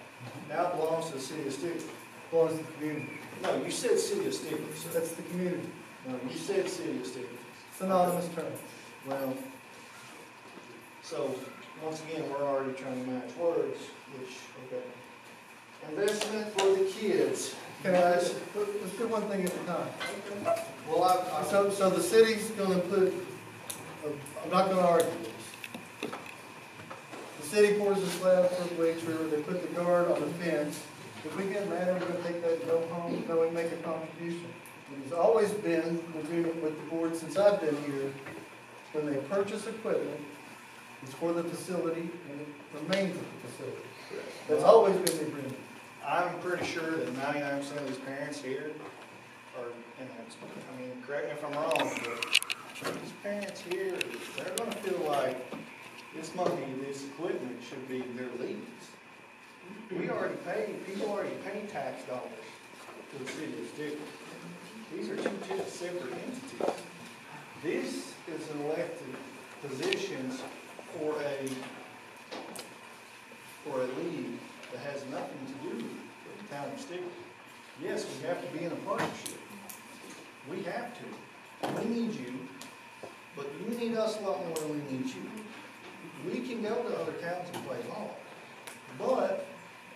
now belongs to the city of Stigler. belongs to the community. No, you said city of Stigler, sir. That's the community. No, you said city of Stigler. Synonymous term. Well, so, once again, we're already trying to match words, which, okay. Investment for the kids. Can I, let's do one thing at a time. Well, So the city's gonna put, I'm not gonna argue this. The city pours a slab for the bleacher, they put the guard on the fence. If we get mad, we're gonna take that and go home, no, we make a contribution. It's always been the agreement with the board since I've been here, when they purchase equipment, it's for the facility and it remains at the facility. That's always been the agreement. I'm pretty sure that 99% of these parents here are, and that's, I mean, correct me if I'm wrong, but these parents here, they're gonna feel like this money, this equipment should be their leads. We already pay, people already pay tax dollars to the city of Stigler. These are two just separate entities. This is an elected positions for a league that has nothing to do with the town of Stigler. Yes, we have to be in a partnership. We have to. We need you, but you need us a lot more than we need you. We can go to other towns and play ball, but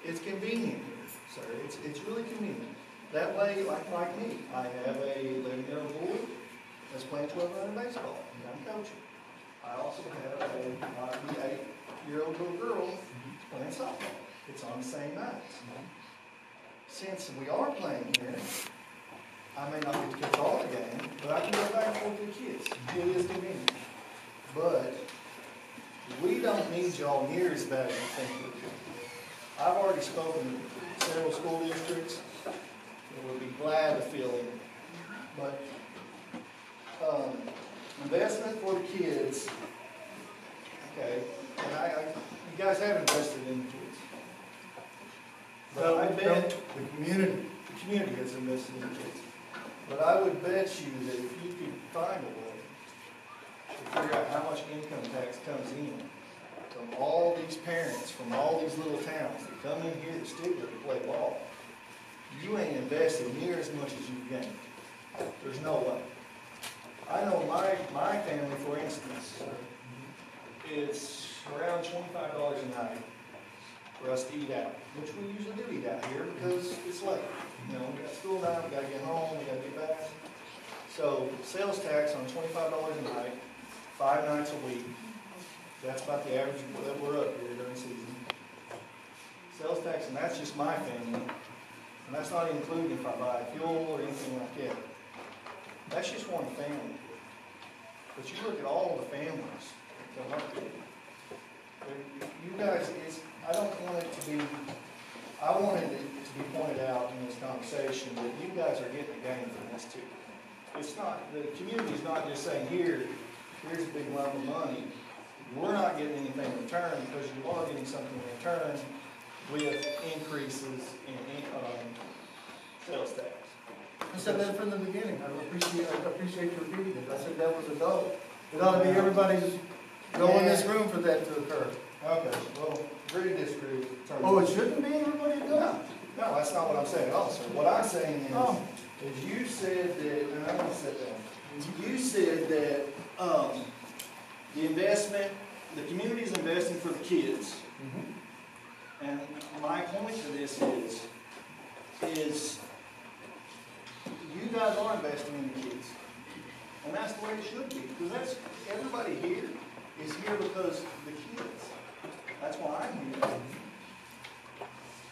it's convenient here, sir. It's really convenient. That way, like me, I have a 11-year-old boy that's playing 12-round baseball, and I'm coaching. I also have a 8-year-old little girl playing softball. It's on the same nights. Since we are playing here, I may not get to catch all the game, but I can go back and forth with the kids. It is convenient. But we don't need y'all near as bad as you think we do. I've already spoken to several school districts and would be glad to fill in. But investment for the kids, okay, and you guys have invested in the kids. But I bet The community. the community has invested in the kids. But I would bet you that if you could find a way to figure out how much income tax comes in from all these parents, from all these little towns that come in here to Stigler to play ball, you ain't invested near as much as you've gained. There's no way. I know my family, for instance, it's around $25 a night for us to eat out, which we usually do eat out here because it's late. You know, we got school time, we gotta get home, we gotta get back. So sales tax on $25 a night, 5 nights a week. That's about the average that we're up here during season. Sales tax, and that's just my family. And that's not including if I buy fuel or anything like that. That's just one family. But you look at all the families that come up here. You guys, I don't want it to be, I wanted it to be pointed out in this conversation that you guys are getting a gain from this too. It's not, the community's not just saying, here's a big lump of money. We're not getting anything in return because you are getting something in return with increases in sales tax. I said that from the beginning. I appreciate you repeating it. I said that was a goal. It ought to be everybody's goal in this room for that to occur. Okay, well, agree to disagree. Oh, it shouldn't be everybody doing it? No, that's not what I'm saying at all, sir. What I'm saying is you said that, and I'm gonna sit down. You said that, the investment, the community's investing for the kids. And my point to this is you guys are investing in the kids. And that's the way it should be, because that's, everybody here is here because of the kids. That's why I'm here.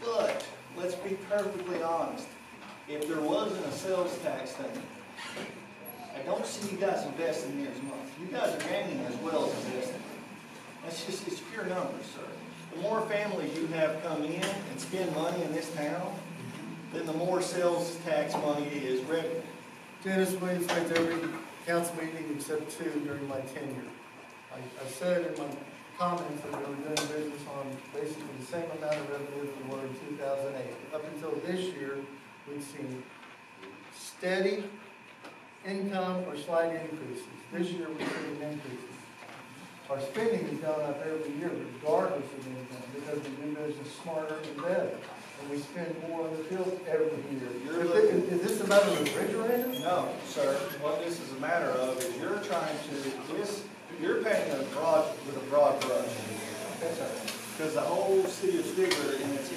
But, let's be perfectly honest. If there wasn't a sales tax thing, I don't see you guys investing near as much. You guys are gaining as well as investing. That's just, it's pure numbers, sir. The more families you have come in and spend money in this town, then the more sales tax money is revenue. Dennis Williams went to every council meeting except 2 during my tenure. I said in my comments that we were doing business on basically the same amount of revenue as we were in 2008. Up until this year, we've seen steady income or slight increases. This year, we've seen increases. Our spending has gone up every year regardless of income because we do business smarter and better. and we spend more on the field every year. You're Is looking- is this about a refrigerator? No, sir, what this is a matter of is you're trying to, you're painting with a broad brush. Because the whole city of Stigler in its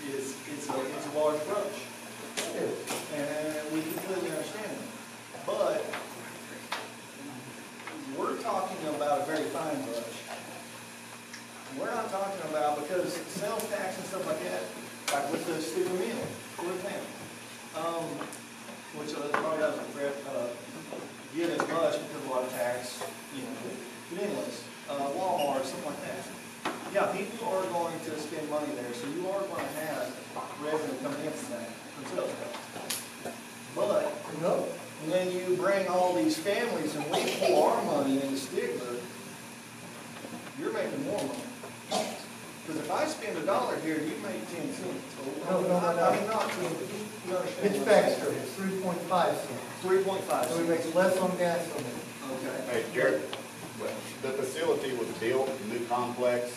it's a large brush. And we completely understand it. But we're talking about a very fine brush. We're not talking about, because sales tax and stuff like that, like with the student meal, for example, which probably doesn't get as much because of a lot of tax, but anyways, Walmart, something like that. Yeah, people are going to spend money there, so you are going to have revenue coming in from that, from sales tax. But No. when you bring all these families and we pour our money into Stigler, you're making more money. Because if I spend $1 here, you make 10 cents. No. I mean, not 10, you understand. It's extra, it's 3.5 cents. 3.5. So we make less on gas on it. Okay. Hey, Jared, the facility was built, the new complex,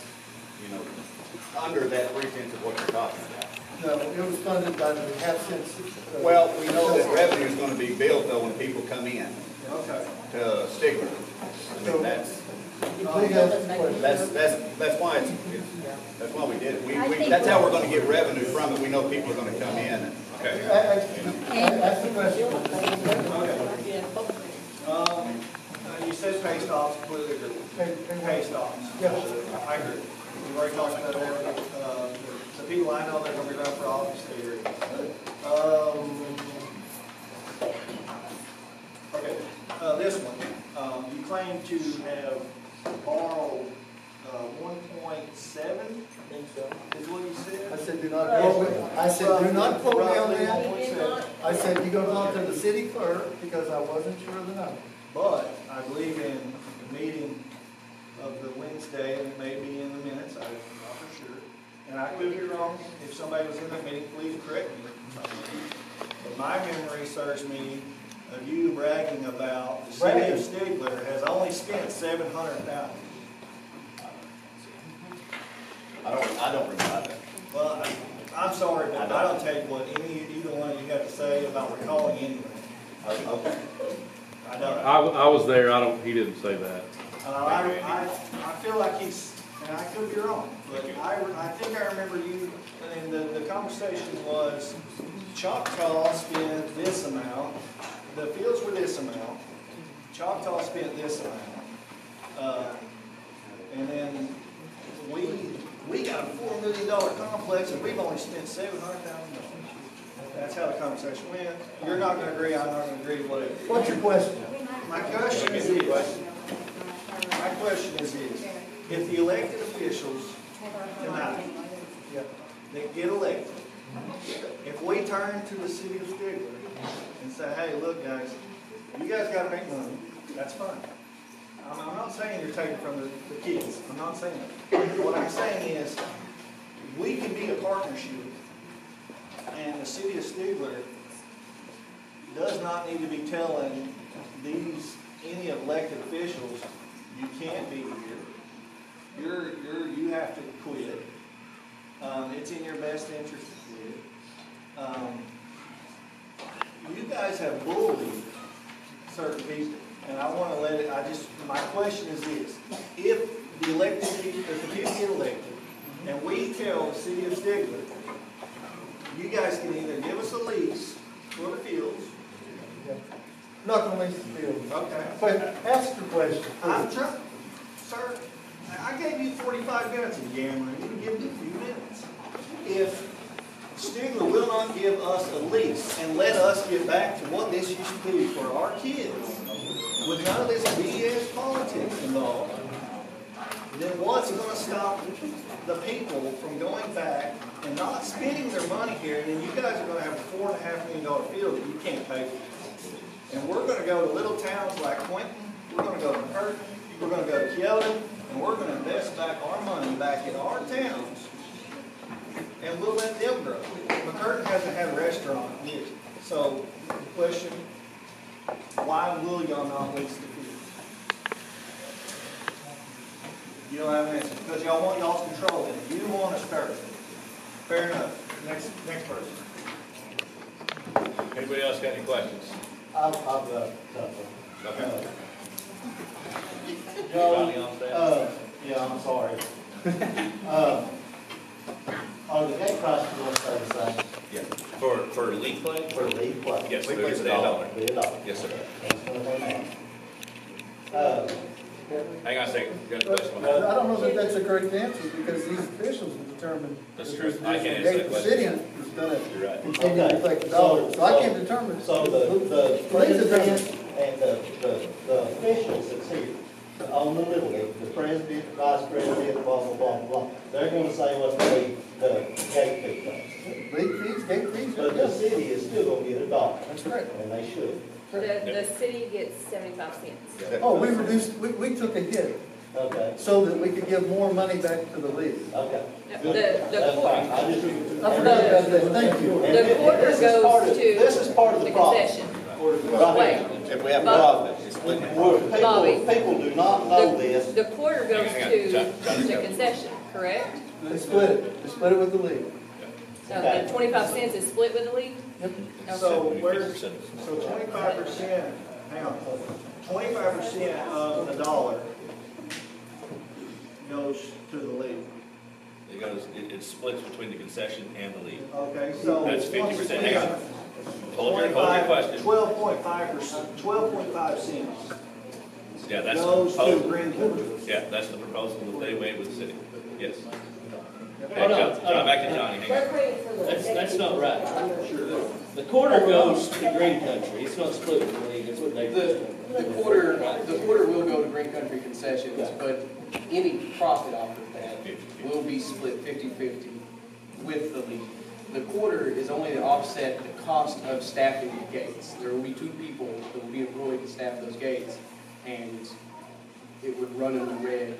under that pretense of what you're talking about. No, it was funded by the half-cent. Well, we know that revenue is gonna be built though when people come in Okay. to Stigler. I mean, that's why that's why we did it. That's how we're gonna get revenue from it. We know people are gonna come in. Ask the question. You said pay stops, completely agree. Pay stops. Yeah. I agree. We've already talked about that. The people I know that are going to be running for office, they agree. Okay, this one. You claim to have borrowed 1.7, is what you said? I said, do not quote me. I said, do not quote me on that. 1.7. I said, you go talk to the city clerk, because I wasn't sure of the number. But I believe in the meeting of the Wednesday, and it may be in the minutes, I'm not for sure. And I could be wrong. If somebody was in that meeting, please correct me. But my memory serves me of you bragging about the city of Stigler has only spent $700,000. I don't remember that. Well, I'm sorry, but I don't take what either one of you have to say about recalling anything. Okay. I don't. I was there, he didn't say that. I feel like and I could be wrong, but I think I remember you, and the conversation was Choctaw spent this amount, the fields were this amount, Choctaw spent this amount. And then we got a $4 million complex and we've only spent $700,000. That's how the conversation went. You're not going to agree, I'm not going to agree, whatever. What's your question? My question is this. My question is this. If the elected officials tonight, that get elected, if we turn to the city of Stigler and say, hey, look guys, you guys got to make money, that's fine. I'm not saying you're taking from the kids. I'm not saying that. What I'm saying is we can be a partnership, and the city of Stigler does not need to be telling any elected officials, you can't be here. You have to quit. It's in your best interest to quit. You guys have bullied certain people, and I want to let it. My question is this: if the people get elected, and we tell the city of Stigler, you guys can either give us a lease for the fields. Not gonna lease the field. Okay. But ask the question. I'm trying, sir. I gave you 45 minutes of yammering. You can give me a few minutes. If Stigler will not give us a lease and let us get back to what this used to be for our kids, with none of this BS politics involved, then what's going to stop the people from going back and not spending their money here? And then you guys are going to have a $4.5 million field that you can't pay for. And we're going to go to little towns like Quentin, we're going to go to McCurtain, we're going to go to Kyoto, and we're going to invest back our money back in our towns, and we'll let them grow. McCurtain hasn't had a restaurant yet. So, the question, why will y'all not lease the field? You don't have an answer. Because y'all want y'all's control in it. You want to start it. Fair enough. Next person. Anybody else got any questions? I've got a couple. Okay. Joe, Johnny on staff? yeah, I'm sorry. Are the gate prices going to stay the same Yeah. For league play? for league play? Yes, League they're play's stay $1. Be $1. Yes, sir. That's going to remain. Hang on a second, you got a question? I don't know that that's a correct answer, because these officials will determine. That's if true. this I can't gate answer that The city is gonna You're right. continue to Okay. reflect the dollar, so I can't determine. So the president and the officials that's here on the Little League, the president, vice president, blah, blah, blah, blah, they're going to say what the gate fee is. League fees, gate fees, But the yes, city is still going to get $1, that's correct. and they should. The city gets 75 cents. Oh, we reduced, we took a hit, Okay, so that we could give more money back to the league. okay. The That's fine. I just. I forgot about that, thank you. The quarter This is part goes of- to This is part of the the problem. concession. Right Wait, here. If we have Bob. profit, it's split. Bobby. People do not know this. the quarter goes Hang on, to Johnny's the got it. concession, correct? They split it, with the league. So Okay. the 25 cents is split with the league? Yep. Okay. So where's, so 25%, hang on, 25% of the dollar goes to the league. It splits between the concession and the league. Okay, so. That's 50%. Hang on. Hold your question. 12.5%, 12.5 cents Yeah, that's the goes to proposal. Grand Country. Yeah, that's the proposal that they made with the city. Yes. Okay, Hold on, John, hold on. back to Johnny. Hang on. That's not right. The quarter goes to Green Country, it's not split with the league, it's what they. The quarter will go to Green Country concessions, but any profit off of that will be split 50-50 with the league. The quarter is only to offset the cost of staffing the gates. There will be 2 people that will be employed to staff those gates, and it would run in the red,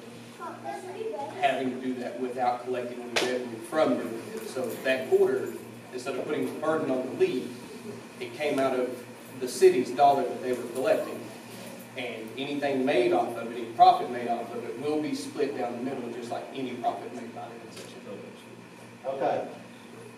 having to do that without collecting any revenue from them. So that quarter, instead of putting the burden on the league, it came out of the city's dollar that they were collecting. And anything made off of it, any profit made off of it, will be split down the middle, just like any profit made by the concession. Okay.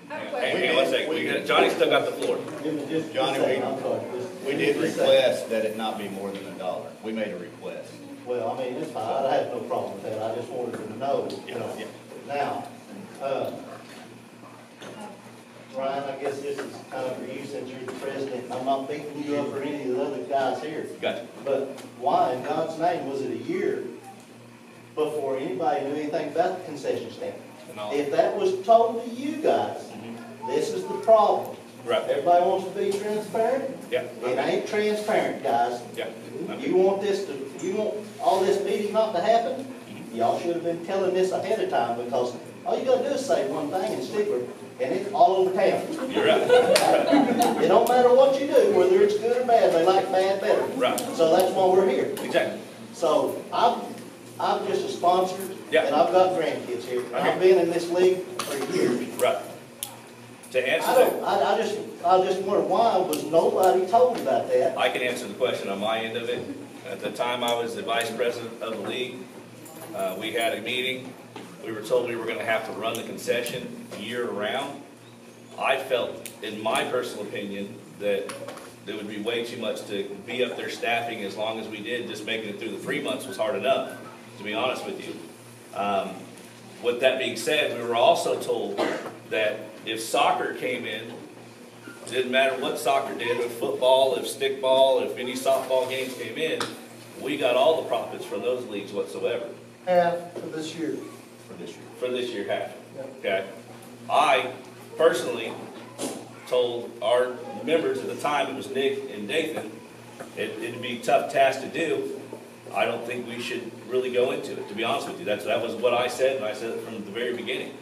Hang on one second. Johnny still got the floor. Give me just a Johnny, second, I'm sorry. We did request that it not be more than $1. We made a request. Well, I mean, it's fine, I have no problem with that, I just wanted to know, you know. Now, Ryan, I guess this is kind of for you since you're the president. I'm not beating you up or any of the other guys here. Gotcha. But why in God's name was it a year before anybody knew anything about the concession stand? If that was told to you guys, this is the problem. Right. Everybody wants to be transparent. Yeah. It ain't transparent, guys. Yeah. You want all this meeting not to happen? Y'all should have been telling this ahead of time, because all you gotta do is say one thing in Stigler, and it's all over town. You're right. It don't matter what you do, whether it's good or bad, they like bad better. Right. So that's why we're here. Exactly. So I'm just a sponsor, Yeah. and I've got grandkids here. Okay. I've been in this league for years. Right. To answer that, I just wonder, why was nobody told about that? I can answer the question on my end of it. At the time I was the vice president of the league, we had a meeting. We were told we were going to have to run the concession year-round. I felt, in my personal opinion, that it would be way too much to be up there staffing as long as we did. Just making it through the 3 months was hard enough, to be honest with you. With that being said, we were also told that if soccer came in, didn't matter what soccer did, if football, if stickball, if any softball games came in, we got all the profits from those leagues whatsoever. Half for this year. For this year, half. Okay. I personally told our members at the time, it was Nick and Nathan, it'd be a tough task to do. I don't think we should really go into it, to be honest with you. That was what I said, and I said it from the very beginning.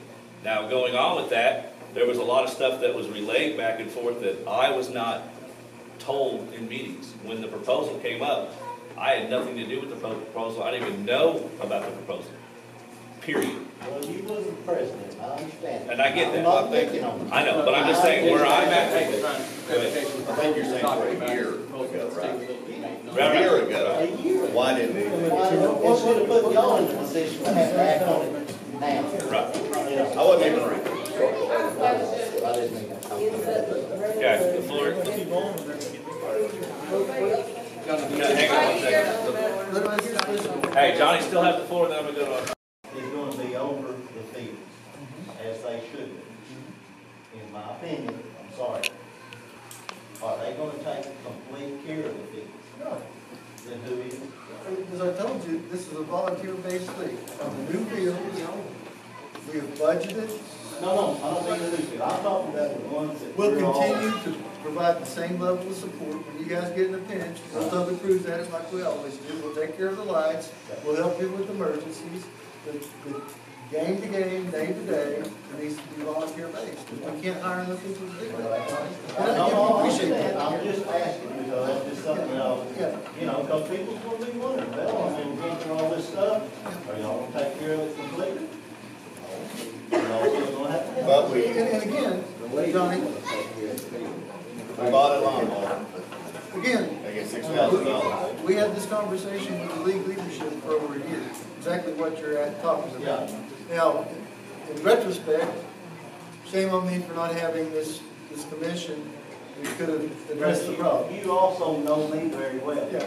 Now, going on with that, there was a lot of stuff that was relayed back and forth that I was not told in meetings. When the proposal came up, I had nothing to do with the proposal. I didn't even know about the proposal. Period. Well, you wasn't president, I understand. And I get that. I'm not picking on you. I know, but I'm just saying where I'm at. I think you're saying for a year ago, right? Right. A year ago. A year ago. Why didn't they? What would have put y'all in the position to have to act on it now? Right. You know, I wasn't even. didn't mean that. Okay, the floor. Hang on 1 second. Hey, Johnny still has the floor, then I'm gonna go to. Is gonna be over the fields, as they should be. In my opinion, I'm sorry. Are they gonna take complete care of the fields? No. Then who is? As I told you, this is a volunteer-based league. On the new fields, we have budgeted. No, I don't mean the new field. I'm talking about the ones that. We'll we're all- continue to provide the same level of support. When you guys get in a pinch, we'll throw the crews at us like we always do. We'll take care of the lights. We'll help you with emergencies. The game to game, day to day, it needs to be volunteer-based. We can't hire enough people to do that. And I appreciate that. I'm just asking because that's just something else. Yeah. You know, because people's gonna be wondering, well, I mean, we're going through all this stuff, are y'all gonna take care of it completely? You know, we're gonna have to. But we And again, Johnny, bought a lawnmower. again, They get $6,000. we had this conversation with the league leadership for over a year, exactly what you're talking about. Now, in retrospect, shame on me for not having this commission. We could have addressed the problem. You also know me very well. Yeah.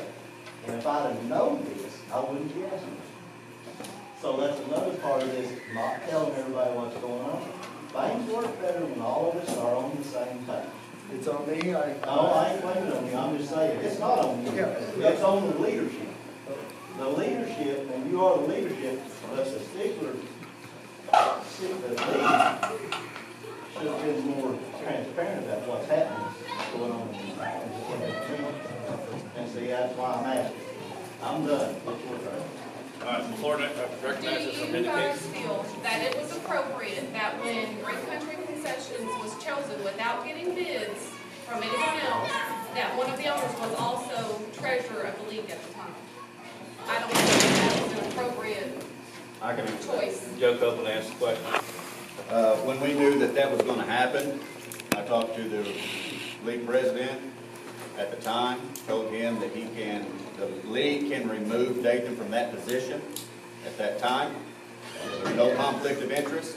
And if I'd have known this, I wouldn't be asking. So that's another part of this, not telling everybody what's going on. Things work better when all of us are on the same page. It's on me, No, I ain't blaming it on you, I'm just saying, it's not on you. Yeah. It's on the leadership. The leadership, and you are the leadership, but the Stigler, the league should have been more transparent about what's happening, going on in the and see, that's why I'm asking. I'm done. All right, the floor Do recognizes some you guys indications. feel that it was appropriate that when Great Country Concessions was chosen without getting bids from anyone else, that one of the owners was also treasurer of the league at the time? I don't think that was an appropriate I can answer. choice. Joe Copeland asked the question. When we knew that that was gonna happen, I talked to the league president at the time, told him that the league can remove Dathan from that position at that time. There's no conflict of interest.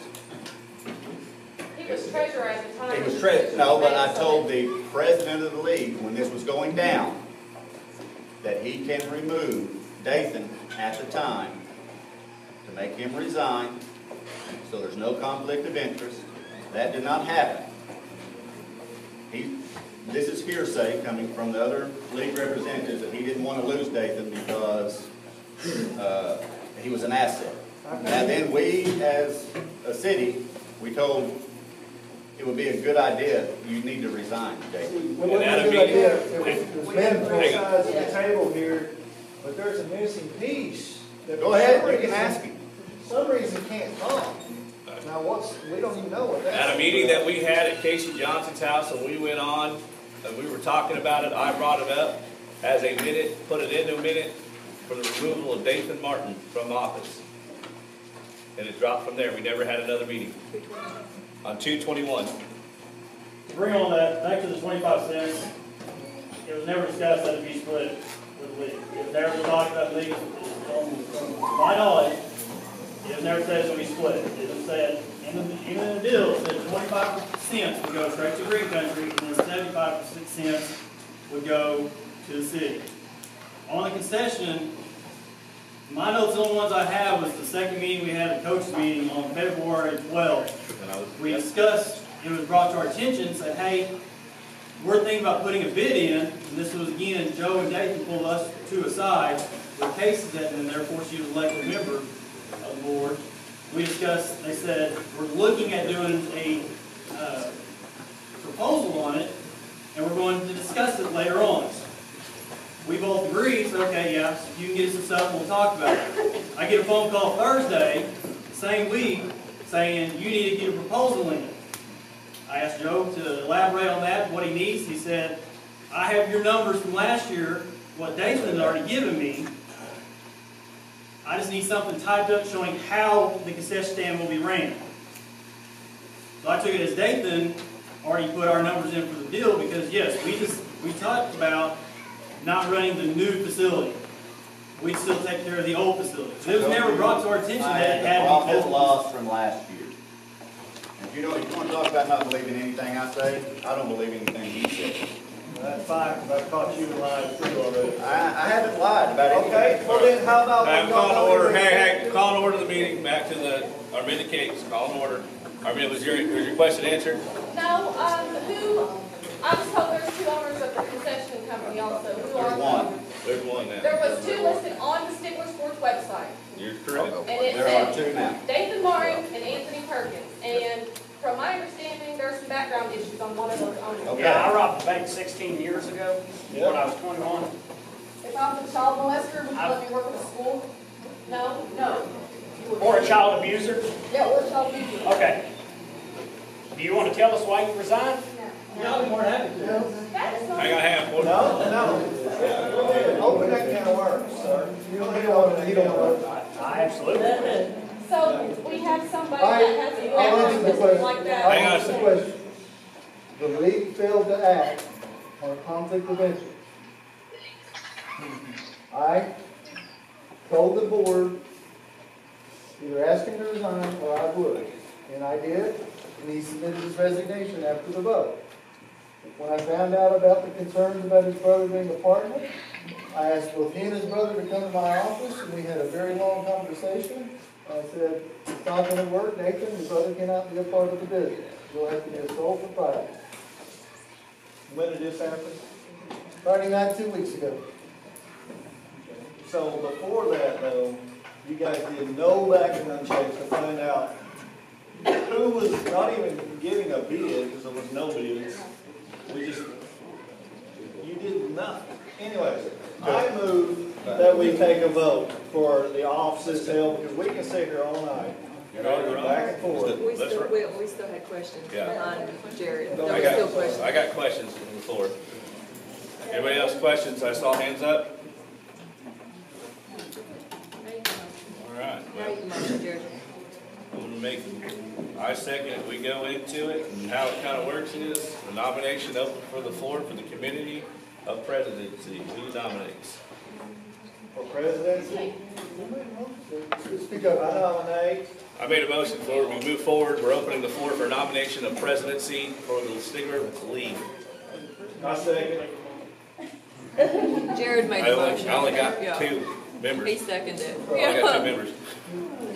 He was treasurer at the time. He was no, but I told the president of the league, when this was going down, that he can remove Dathan at the time to make him resign, so there's no conflict of interest. That did not happen. This is hearsay coming from the other league representatives that he didn't want to lose Dathan because he was an asset. And then we, as a city, we told it would be a good idea, you need to resign, Dathan. Well, And at a good meeting- idea. It was Hang mandatory on. sides of the table here, but there's a missing piece. that Go for ahead, some you can reason- ask him. Some reason can't talk. Now, we don't even know what that is. At a meeting that we had at Casey Johnson's house, and we went on, and we were talking about it, I brought it up as a minute, put it into a minute for the removal of Dathan Martin from office. And it dropped from there. We never had another meeting. On 2/21. To bring on that, back to the 25 cents, it was never discussed that it be split with the league. It was never talked about league, from my knowledge, it was never said it's going to be split. It was said, even in the deal, it said 25 cents would go straight to Green Country, and then 75 cents would go to the city. On the concession, my notes, the only ones I have was the second meeting we had, the coaches meeting on February 12th. We discussed, it was brought to our attention, said, hey, we're thinking about putting a bid in, and this was again, Joe and Dathan pulled us two aside with cases that, and therefore she was elected member of the board. We discussed, they said, we're looking at doing a proposal on it, and we're going to discuss it later on. We both agreed, so okay, yeah, you can get us some stuff and we'll talk about it. I get a phone call Thursday, the same week, saying you need to get a proposal in. I asked Joe to elaborate on that, what he needs. He said, I have your numbers from last year, what Dathan had already given me. I just need something typed up showing how the concession stand will be ran. So I took it as Dathan already put our numbers in for the deal because yes, we talked about not running the new facility. We'd still take care of the old facility. It was never brought to our attention that it had to be profit built. loss from last year. If you want to talk about not believing anything I say, I don't believe anything he said. That's fine, because I caught you lying too already. I haven't lied about anything. Okay, well then, how about? I'm calling order, hey, call an order the meeting, back to our minute case, call an order. Was your question answered? No, I was told there's two owners of the concession company also, who are There's the one. owners. There's one now. There was two listed on the Stigler Sports website, You're correct. and it There are said two now. Nathan Martin and Anthony Perkins, and from my understanding, there's some background issues on one of those owners. Okay. Yeah, I robbed a bank 16 years ago, when I was 21. If I was a child molester, would you let me work at a school? No? No. Or a child abuser. Yeah, or a child abuser. Okay. Do you want to tell us why you resigned? No. more than happy to. That is not. I got half. No, no. Open that can of worms, sir. You don't want I absolutely. So we have somebody that has a I'll background answer the history question. like Hang that. on a I'll answer the question. The league failed to act on a conflict of interest. I told the board, either ask him to resign or I would. And I did, and he submitted his resignation after the vote. When I found out about the concerns about his brother being a partner, I asked both he and his brother to come to my office, and we had a very long conversation. I said, it's not going to work, Nathan, your brother cannot be a part of the business. You'll have to be a sole proprietor. When did this happen? Friday night, 2 weeks ago. So before that though, you guys did no background checks to find out who was not even getting a bid, because there was no bids. You did nothing. Anyways, I move that we take a vote for the offices held, because we can sit here all night, back and forth. We still had questions Yeah. behind Jared. There I was still questions. I got questions from the floor. Anybody else questions? I saw hands up. All right. How you motion, Jared? I'm gonna I second it. We go into it, and how it kind of works is the nomination open for the floor for the committee of presidency. Who nominates? For presidency, Speak up. I nominate. I made a motion for it. We move forward. We're opening the floor for nomination of presidency for the Stigler League. I second. Jared made the motion. I only got Yeah. 2 members. He seconded it. I only got 2 members.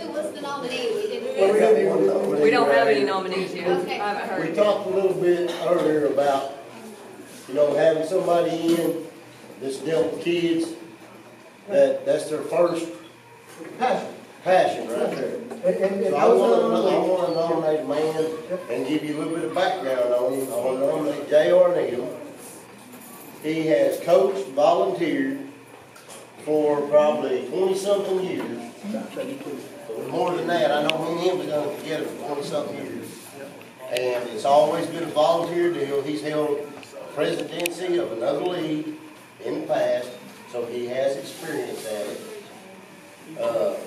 Who was the nominee? We didn't. Well, we didn't even- We don't have any nominees yet. Okay. I haven't We heard. talked a little bit earlier about, having somebody in that's dealt with kids, that's their first passion right there. And So I want to nominate a man and give you a little bit of background on him. I want to nominate J.R. Neal. He has coached, volunteered for probably 20-something years. More than that, I know me and him have done it together for 20-something years. And it's always been a volunteer deal. He's held presidency of another league in the past, so he has experience at it.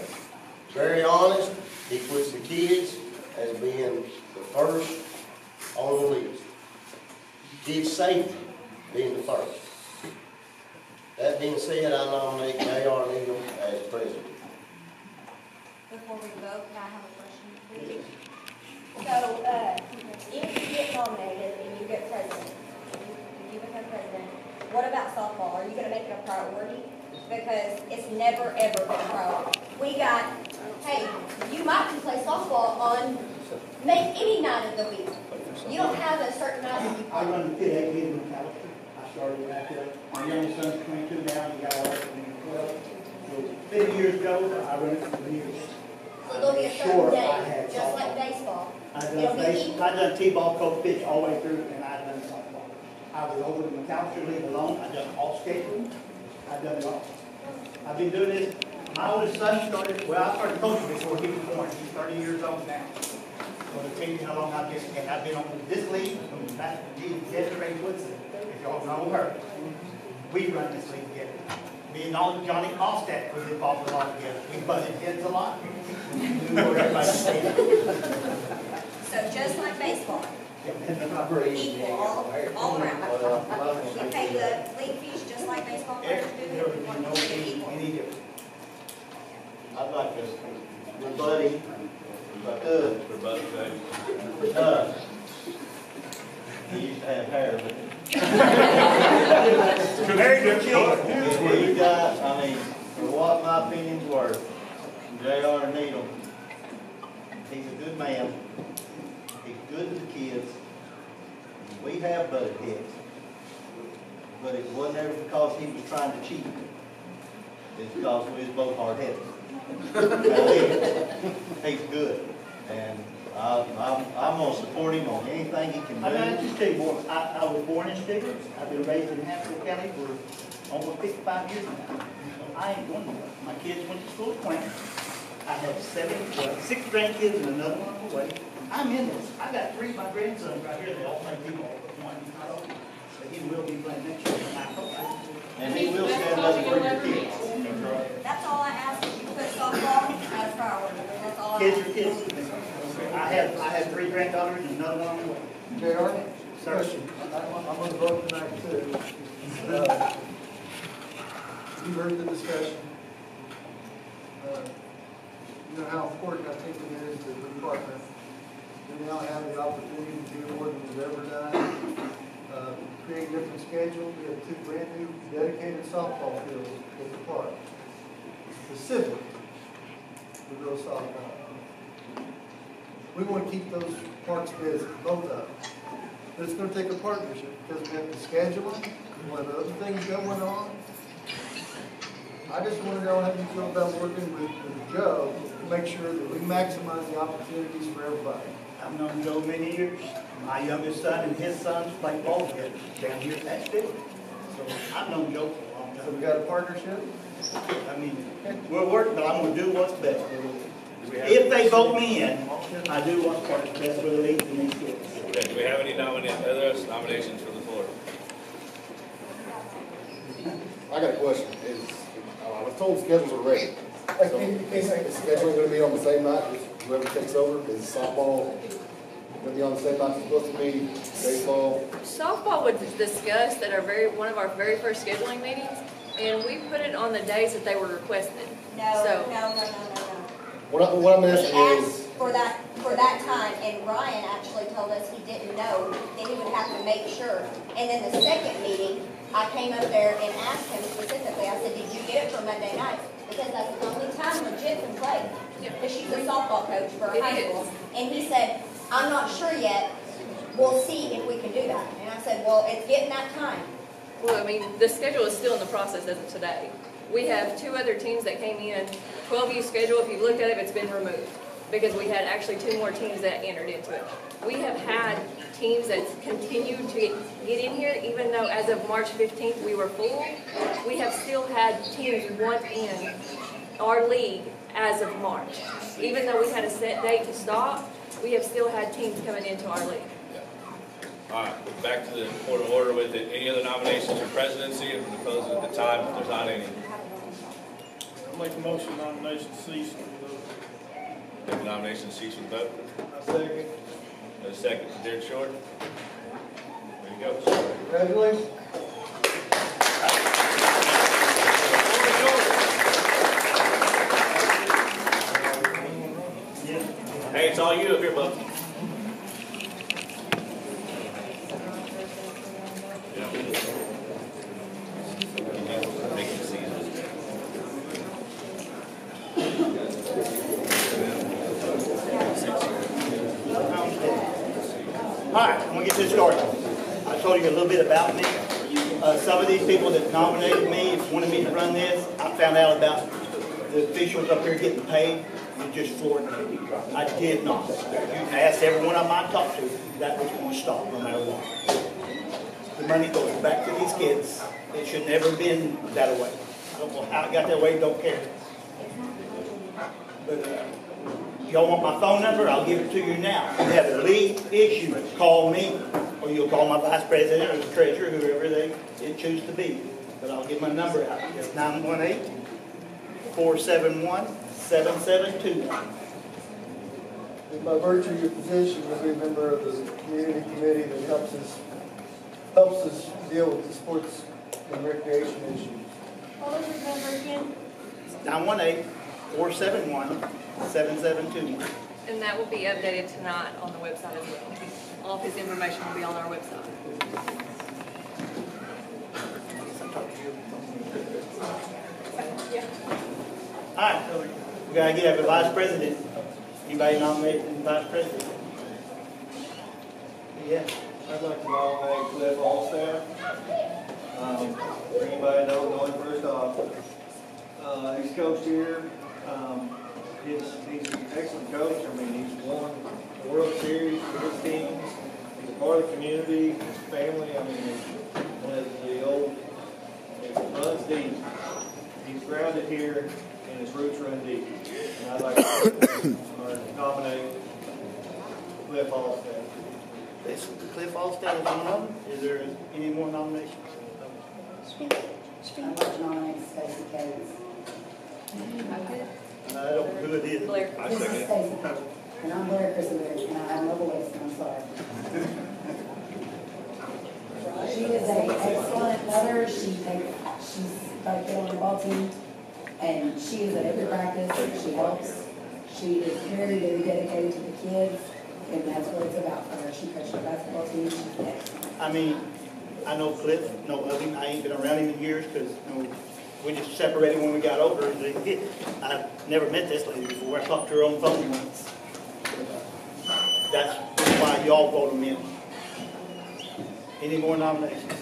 Very honest, he puts the kids as being the first on the list. Kids' safety being the first. That being said, I nominate J.R. Neal as president. Before we vote, can I have a question, please? So, if you get nominated and you get president, if you become president, what about softball? Are you gonna make it a priority? Because it's never, ever been a priority. We got, hey, you might can play softball on, make any night of the week. You don't have a certain night that you I play. run the kid at Gideon McAllister. I started back there. My youngest son's 22 now, he got all that when he was 12. So 50 years ago, I run it for years. So there'll be a Sure, certain I day, had just softball. like baseball. I It'll done be base, equal. I done t-ball, coach pitch all the way through, and I done softball. I was over in McAllister League alone. I done all skating. I done it all. I've been doing this. My oldest son started, I started coaching before he was born. He's 30 years old now. So to tell you how long I've been, and I've been on this league from back to Desiree Woodson, if y'all know her. We run this league together. Me and all Johnny Allstat was involved a lot together. We butted heads a lot. We knew where everybody stayed. So just like baseball, equal all around. We pay the league fees just like baseball players do. There would We be want no to keep it equal. any difference. I'd like to, my buddy, I could. For both, okay? He used to have hair, but. Married their children. You got, I mean, for what my opinion's worth, J.R. Needle, he's a good man. He's good to the kids. We have butted heads. But it wasn't ever because he was trying to cheat. It's because we was both hard-headed. He's good. And I'm gonna support him on anything he can do. I mean, just tell you what, I was born in Stigler. I've been raised in Hampton County for almost 55 years now. I ain't going nowhere. My kids went to school at Quaker. I have 6 grandkids and another one on the way. I'm in this. I got 3 of my grandsons right here. They all play people. One is not open. But he will be playing next year. And he will stand up for your kids. That's all I ask, is you put softball as priority, that's all I Kids ask. are kids. I have 3 granddaughters and another one on the way. JR, Sir. question. I'm gonna vote tonight too. You heard the discussion. You know how important I think it is to the department. We now have the opportunity to do more than we've ever done. Create a different schedule. We have 2 brand new dedicated softball fields at the park. Specifically for girls softball. We want to keep those parks busy, both of them. But it's going to take a partnership because we have to schedule them, we have other things going on. I just want to know how you feel about working with Joe to make sure that we maximize the opportunities for everybody. I've known Joe many years. My youngest son and his sons play ball together down here at Stigler. So I've known Joe for a long So time. we got a partnership? I mean, we're working, but I'm gonna do what's best for the league. If they vote me in, I do what's best for the league and these kids. Okay, do we have any other nominations for the floor? I got a question. I was told schedules are ready. So is scheduling going to be on the same night as whoever takes over? Is softball going to be on the same night it's supposed to be? Baseball? Softball was discussed at one of our very first scheduling meetings, and we put it on the days that they were requested. No. What I'm asking We is, asked for that time, and Ryan actually told us he didn't know, that he would have to make sure. And then the second meeting, I came up there and asked him specifically, I said, did you get it for Monday nights? Because that's the only time legit can play, because she's a softball coach for It high is. school. And he said, I'm not sure yet, we'll see if we can do that. And I said, well, it's getting that time. Well, I mean, the schedule is still in the process as of today. We have 2 other teams that came in, 12U schedule, if you looked at it, it's been removed, because we had actually 2 more teams that entered into it. We have had teams that continue to get in here, even though as of March 15th we were full. We have still had teams want in our league as of March. Even though we had a set date to stop, we have still had teams coming into our league. All right, back to the point of order with it. Any other nominations for presidency? And we'll close it at the time if there's not any. I'll make a motion nomination cease. Make the nomination cease from vote. I second. A second for Jared Short. There you go. Congratulations. Hey, it's all you up here, bud. All right, I'm gonna get this started. I told you a little bit about me. Some of these people that nominated me, wanted me to run this, I found out about the officials up here getting paid. It just floored me. I did not. You can ask everyone I might talk to, that was gonna stop no matter what. The money goes back to these kids. It should never have been that way. I don't know how it got that way, don't care. But, y'all want my phone number? I'll give it to you now. If you have a league issue, call me, or you'll call my vice president or the treasurer, whoever they choose to be. But I'll give my number out. It's 918-471-7721. And by virtue of your position, you'll be a member of the community committee that helps us deal with the sports and recreation issues. What was your number again? 918-471-7721. And that will be updated tonight on the website as well. All of his information will be on our website. All right, so we gotta get a vice president. Anybody nominate the vice president? Yeah. I'd like to nominate Cliff Allstaff. For anybody know him first off, he's coached here. He's an excellent coach. I mean, he's won the World Series for his teams. He's a part of the community, his family. I mean, the old, it runs deep. He's grounded here and his roots run deep. And I'd like to nominate Cliff Allstaff. Cliff Allstate is one of them. Is there any more nominations? I'd like to nominate Stacy Cates. I don't know who it is. Blair. This is Stacy, and I'm Blair Christenberry, and I have no voice, and I'm sorry. She is an excellent mother. She's got a kid on the ball team, and she is at every practice. She helps. She is very, very dedicated to the kids, and that's what it's about for her. She coached the basketball team. She's excellent. I mean, I know Cliff, know of him. I ain't been around him in years because we just separated when we got older. I've never met this lady before. I talked to her on the phone once. That's why y'all vote him in. Any more nominations?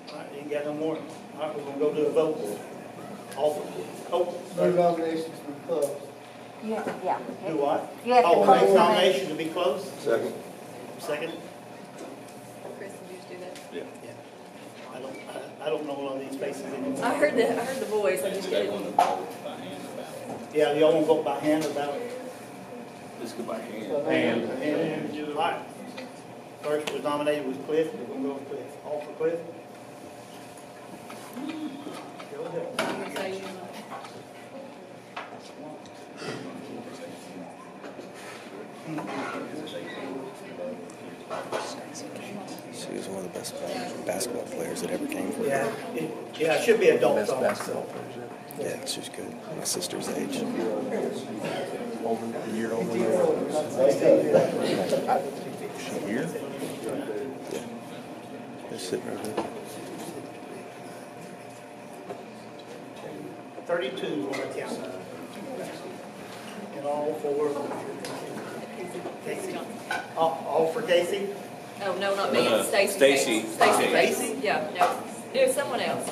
All right, ain't got no more. All right, we're gonna go to a vote. No nominations for closed. Yeah. Do what? You have to Oh, close make the nomination to be closed? Second. Second? Chris, did you just do that? Yeah. I don't know all these faces anymore. I heard the voice, I just didn't. Yeah, y'all want to vote by hand or ballot? Let's go by hand. All right. First was nominated was Cliff. We're going to go with Cliff. All for Cliff? Go ahead. I'm gonna say you know. She was one of the best basketball players that ever came from. Yeah, it should be adult Best songs. basketball players. Yeah, she's good. My sister's age. A year older than her. She here? Yeah. They're sitting right there. 32 on the count. And all for Casey. All for Casey? Oh, no, not me, it's Stacy. Stacy. Stacy? Yeah, no, it was someone else.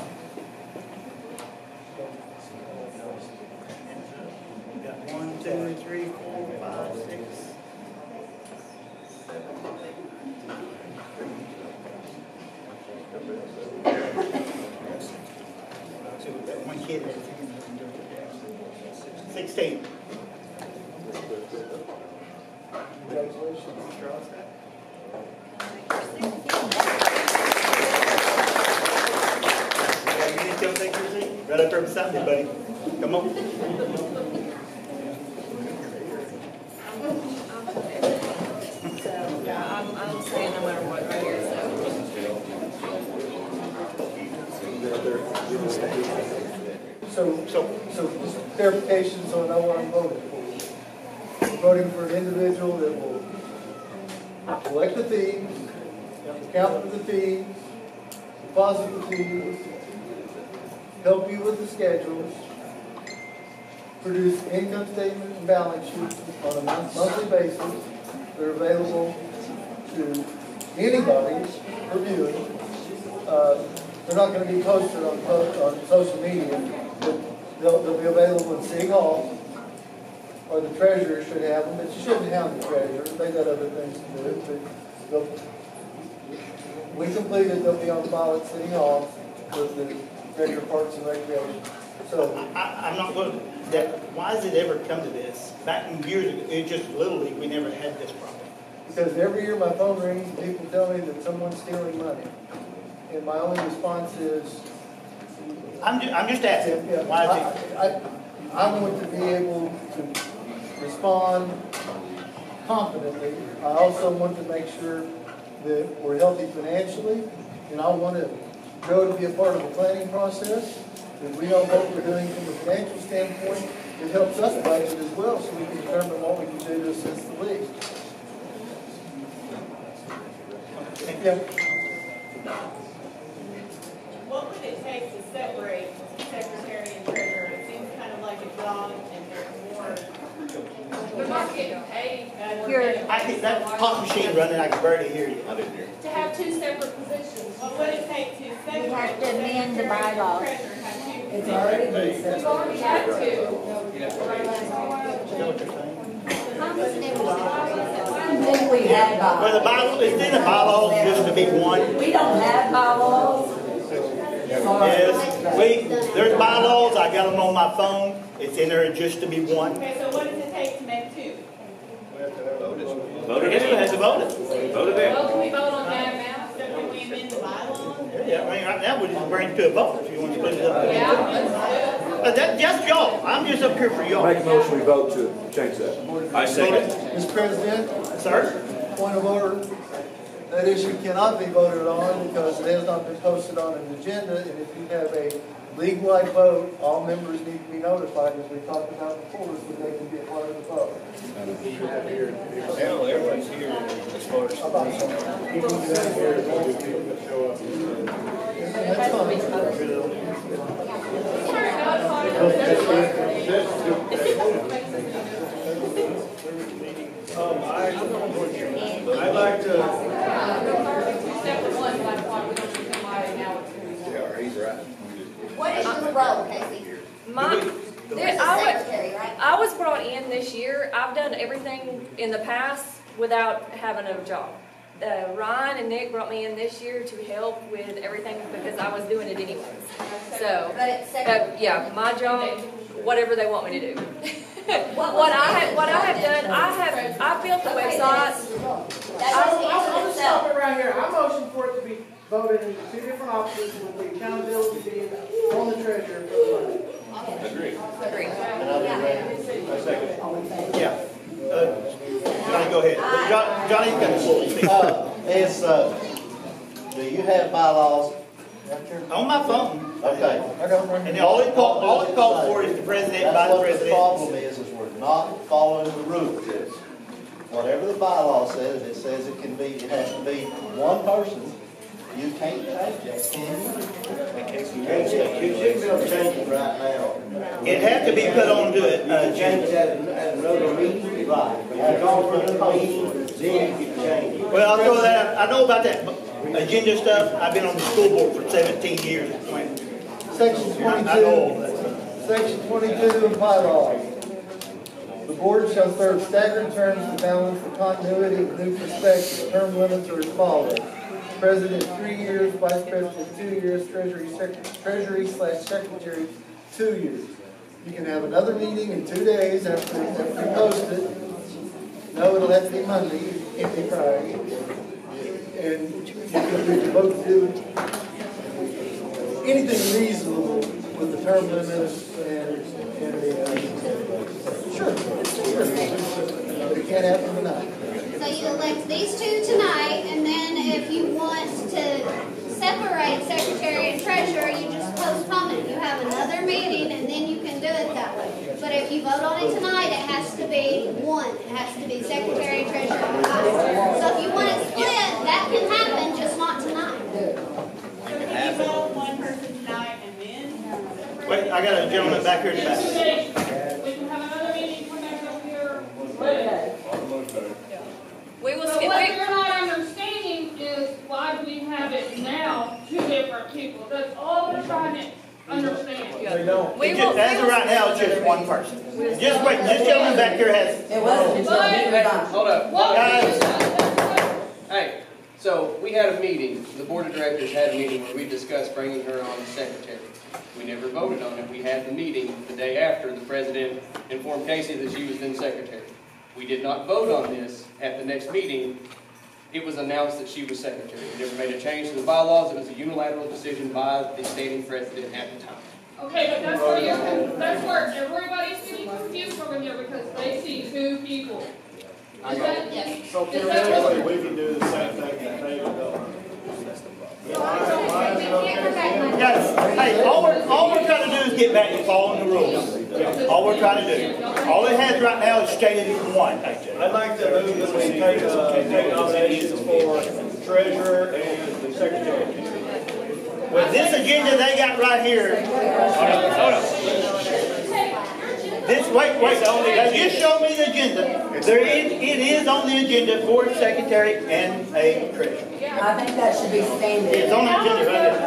We got 1, 2, 3, 4, 5, 6. 1 kid. 16. Congratulations, Mr. Oscar. You need to come take your seat. Right up there beside me, buddy. Come on. So, yeah, I'm saying no matter what right here, So just clarification, so I know what I'm voting for. I'm voting for an individual that will collect the fees, count the fees, deposit the fees, help you with the schedules, produce income statement and balance sheets on a monthly basis. They're available to anybody for viewing. They're not going to be posted on social media, but they'll be available in City Hall, or the treasurer should have them, but you shouldn't have the treasurer. They got other things to do. But we completed, they'll be on file at City Hall with the regular Parks and Recreation. So I'm not going to, why has it ever come to this? Back in years ago, it just Little League, we never had this problem. because every year my phone rings and people tell me that someone's stealing money. And my only response is, I'm just asking, yeah, why is it? I want to be able to respond confidently. I also want to make sure that we're healthy financially, and I want to go to be a part of the planning process. If we know what we're doing from a financial standpoint, it helps us budget as well, so we can determine what we can do to assist the league. Yeah. What would it take to separate secretary and treasurer? It seems kind of like a job and there's more. They're not getting paid. I think that pop machine running, I can barely hear you. I didn't hear. To have two separate positions. What would it take to separate? We have to amend the secretary and bylaws. treasurer have two? It's already been We've said. already had two. Then we had Well, the bylaws, is in the bylaws just to be one? We don't have bylaws. Yes, there's bylaws, I got them on my phone, it's in there just to be one. Okay, so what does it take to make two? Vote it Yes, we have in. to vote it. Vote it in. Well, can we vote on that now? So can we amend the bylaws? Yeah, I mean, right now, we just bring it to a vote if you want to split it up. Yeah, let's do it. But that's just y'all, I'm just up here for y'all. Make a motion, we vote to change that. I second. Mr. President, Sir? point of order. That issue cannot be voted on because it has not been posted on an agenda, and if you have a league-wide vote, all members need to be notified, as we talked about before, so they can be a part of the vote. Hell, everyone's here as far as. That's fine. I'd like to, Separate ones, like why we don't do somebody now it's two. Yeah, he's right. What is your role, Casey? I was brought in this year. I've done everything in the past without having a job. Ryan and Nick brought me in this year to help with everything because I was doing it anyways. So, yeah, my job, whatever they want me to do. What I have done, I built the website. I'll just stop it right here. I motion for it to be voted into two different offices with the accountability being on the treasurer for the money. Agree. Agree. I second. Yeah. Johnny, go ahead. Johnny, you got the floor. Do you have bylaws? On my phone. Okay. And all it calls for is the president, vice president. The problem is we're not following the rules. Whatever the bylaw says, it says it has to be one person. You can't change that, can you? You shouldn't be able to change it right now. It has to be put on the Change that at another meeting. Right. You call for another meeting, then you can change it. Well, I'll throw that out. I know about that agenda stuff. I've been on the school board for 17 years. Section I know all 22, that. section 22 of bylaws. The board shall serve staggered terms to balance the continuity of new perspectives. Term limits are as follows. President, 3 years, vice president, 2 years, treasury/secretary, 2 years. You can have another meeting in 2 days after you post it. No, it'll have to be Monday, it can't be Friday. And you can vote to do anything reasonable with the term limits and the, sure. But it can't happen tonight. So you elect these two tonight, and then if you want to separate secretary and treasurer, you just postpone it. You have another meeting, and then you can do it that way. But if you vote on it tonight, it has to be one. It has to be secretary, treasurer, and vice. So if you want it split, that can happen, just not tonight. So can you vote one person tonight and then? Wait, I got a gentleman back here in the back. We can have another meeting, come back up here. Monday. We will But skip. what you're not understanding is why do we have it now, two different people? That's all we're trying to understand. They don't. As of right now, it's just one person. Just wait, this gentleman back here has. It wasn't until he resigned. Hold up. Guys, Hey, so we had a meeting, the board of directors had a meeting where we discussed bringing her on as secretary. We never voted on it. We had the meeting the day after the president informed Casey that she was then secretary. We did not vote on this. At the next meeting, it was announced that she was secretary. We never made a change to the bylaws. It was a unilateral decision by the standing president at the time. Okay, but that's where everybody's getting confused over here because they see two people. I got it. Yes. So theoretically, we can do the same thing that they do. guys, hey, all we're gonna just get back to following the rules. All we're trying to do. All it has right now is stated as one. I'd like to move that we take nominations for treasurer and the secretary. With this agenda they got right here. Hold on. This, wait, now just show me the agenda. It is on the agenda for a secretary and a treasurer. I think that should be standard. It's on the agenda right there.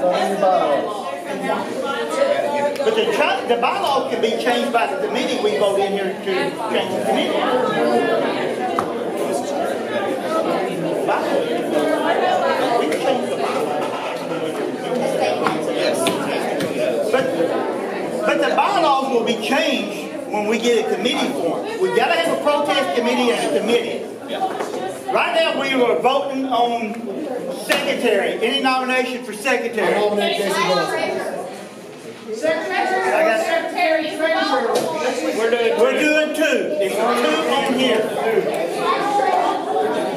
But the bylaw can be changed by the committee. We vote in here to change the committee. We can change the bylaw. But the bylaws will be changed when we get a committee formed. We've got to have a protest committee and a committee. Right now we are voting on secretary. Any nomination for secretary? Secretary and treasurer. We're doing two. It's two on here.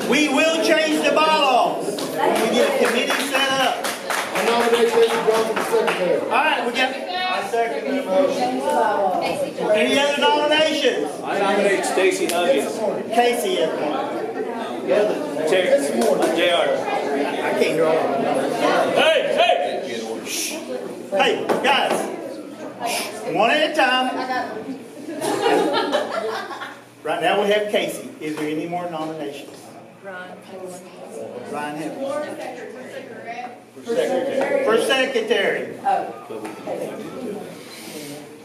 We will change the bylaws when we get a committee set up. I nominate Jason Brown for the secretary. All right, we got. I second that motion. Any other nominations? I nominate Stacy Huggins. Casey is one. JR. I can't hear all of them. Hey, guys. One at a time. Right now we have Casey. Is there any more nominations? Ryan Evans. For secretary.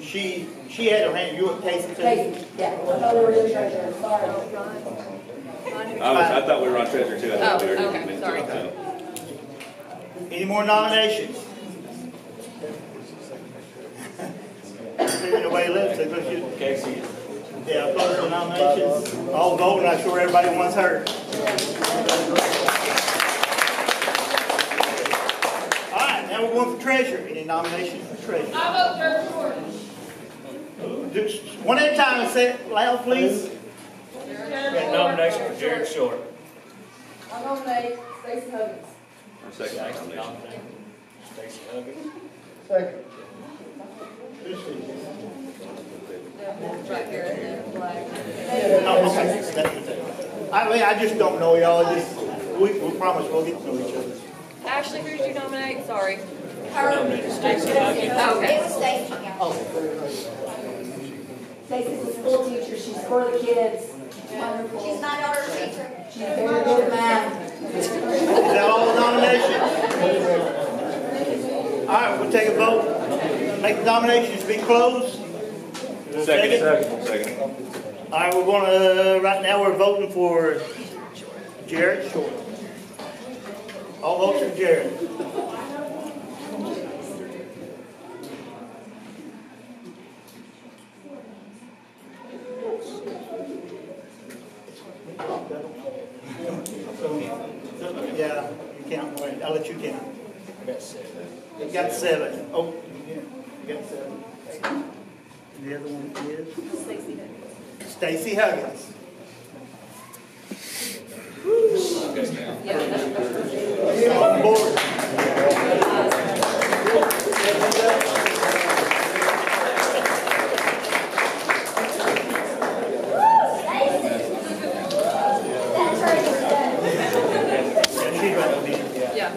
She had her hand. You were Casey too? Casey, yeah. I thought we were doing treasurer, sorry. I thought we were on treasure too. Okay, sorry. Any more nominations? Nobody left, so go shoot. Casey. Yeah, close the nominations. All voting, I'm sure everybody wants her. All right, now we're going for treasurer. Any nominations for treasurer? I vote Jared Short. One at a time, and say it loud, please. Nomination for Jared Short. I nominate Stacey Huggins. Second nomination. Stacy Huggins. Second. Right here in the flag. Oh, okay. I just don't know y'all. We promise we'll get to know each other. Ashley, who did you nominate? Sorry. Stacey. Okay. It was Stacey, yeah. Stacey's a school teacher, she's for the kids. Wonderful. She's my daughter's teacher. She's very good at math. Is that all the nominations? All right, we'll take a vote. Make the nominations be closed. Second. All right, we're going to, right now we're voting for Jared Short. All votes for Jared. Yeah, you count. I'll let you count. I got 7. You got 7. Oh, yeah, you got 7. The other one is Stacey Huggins. On board. Yeah.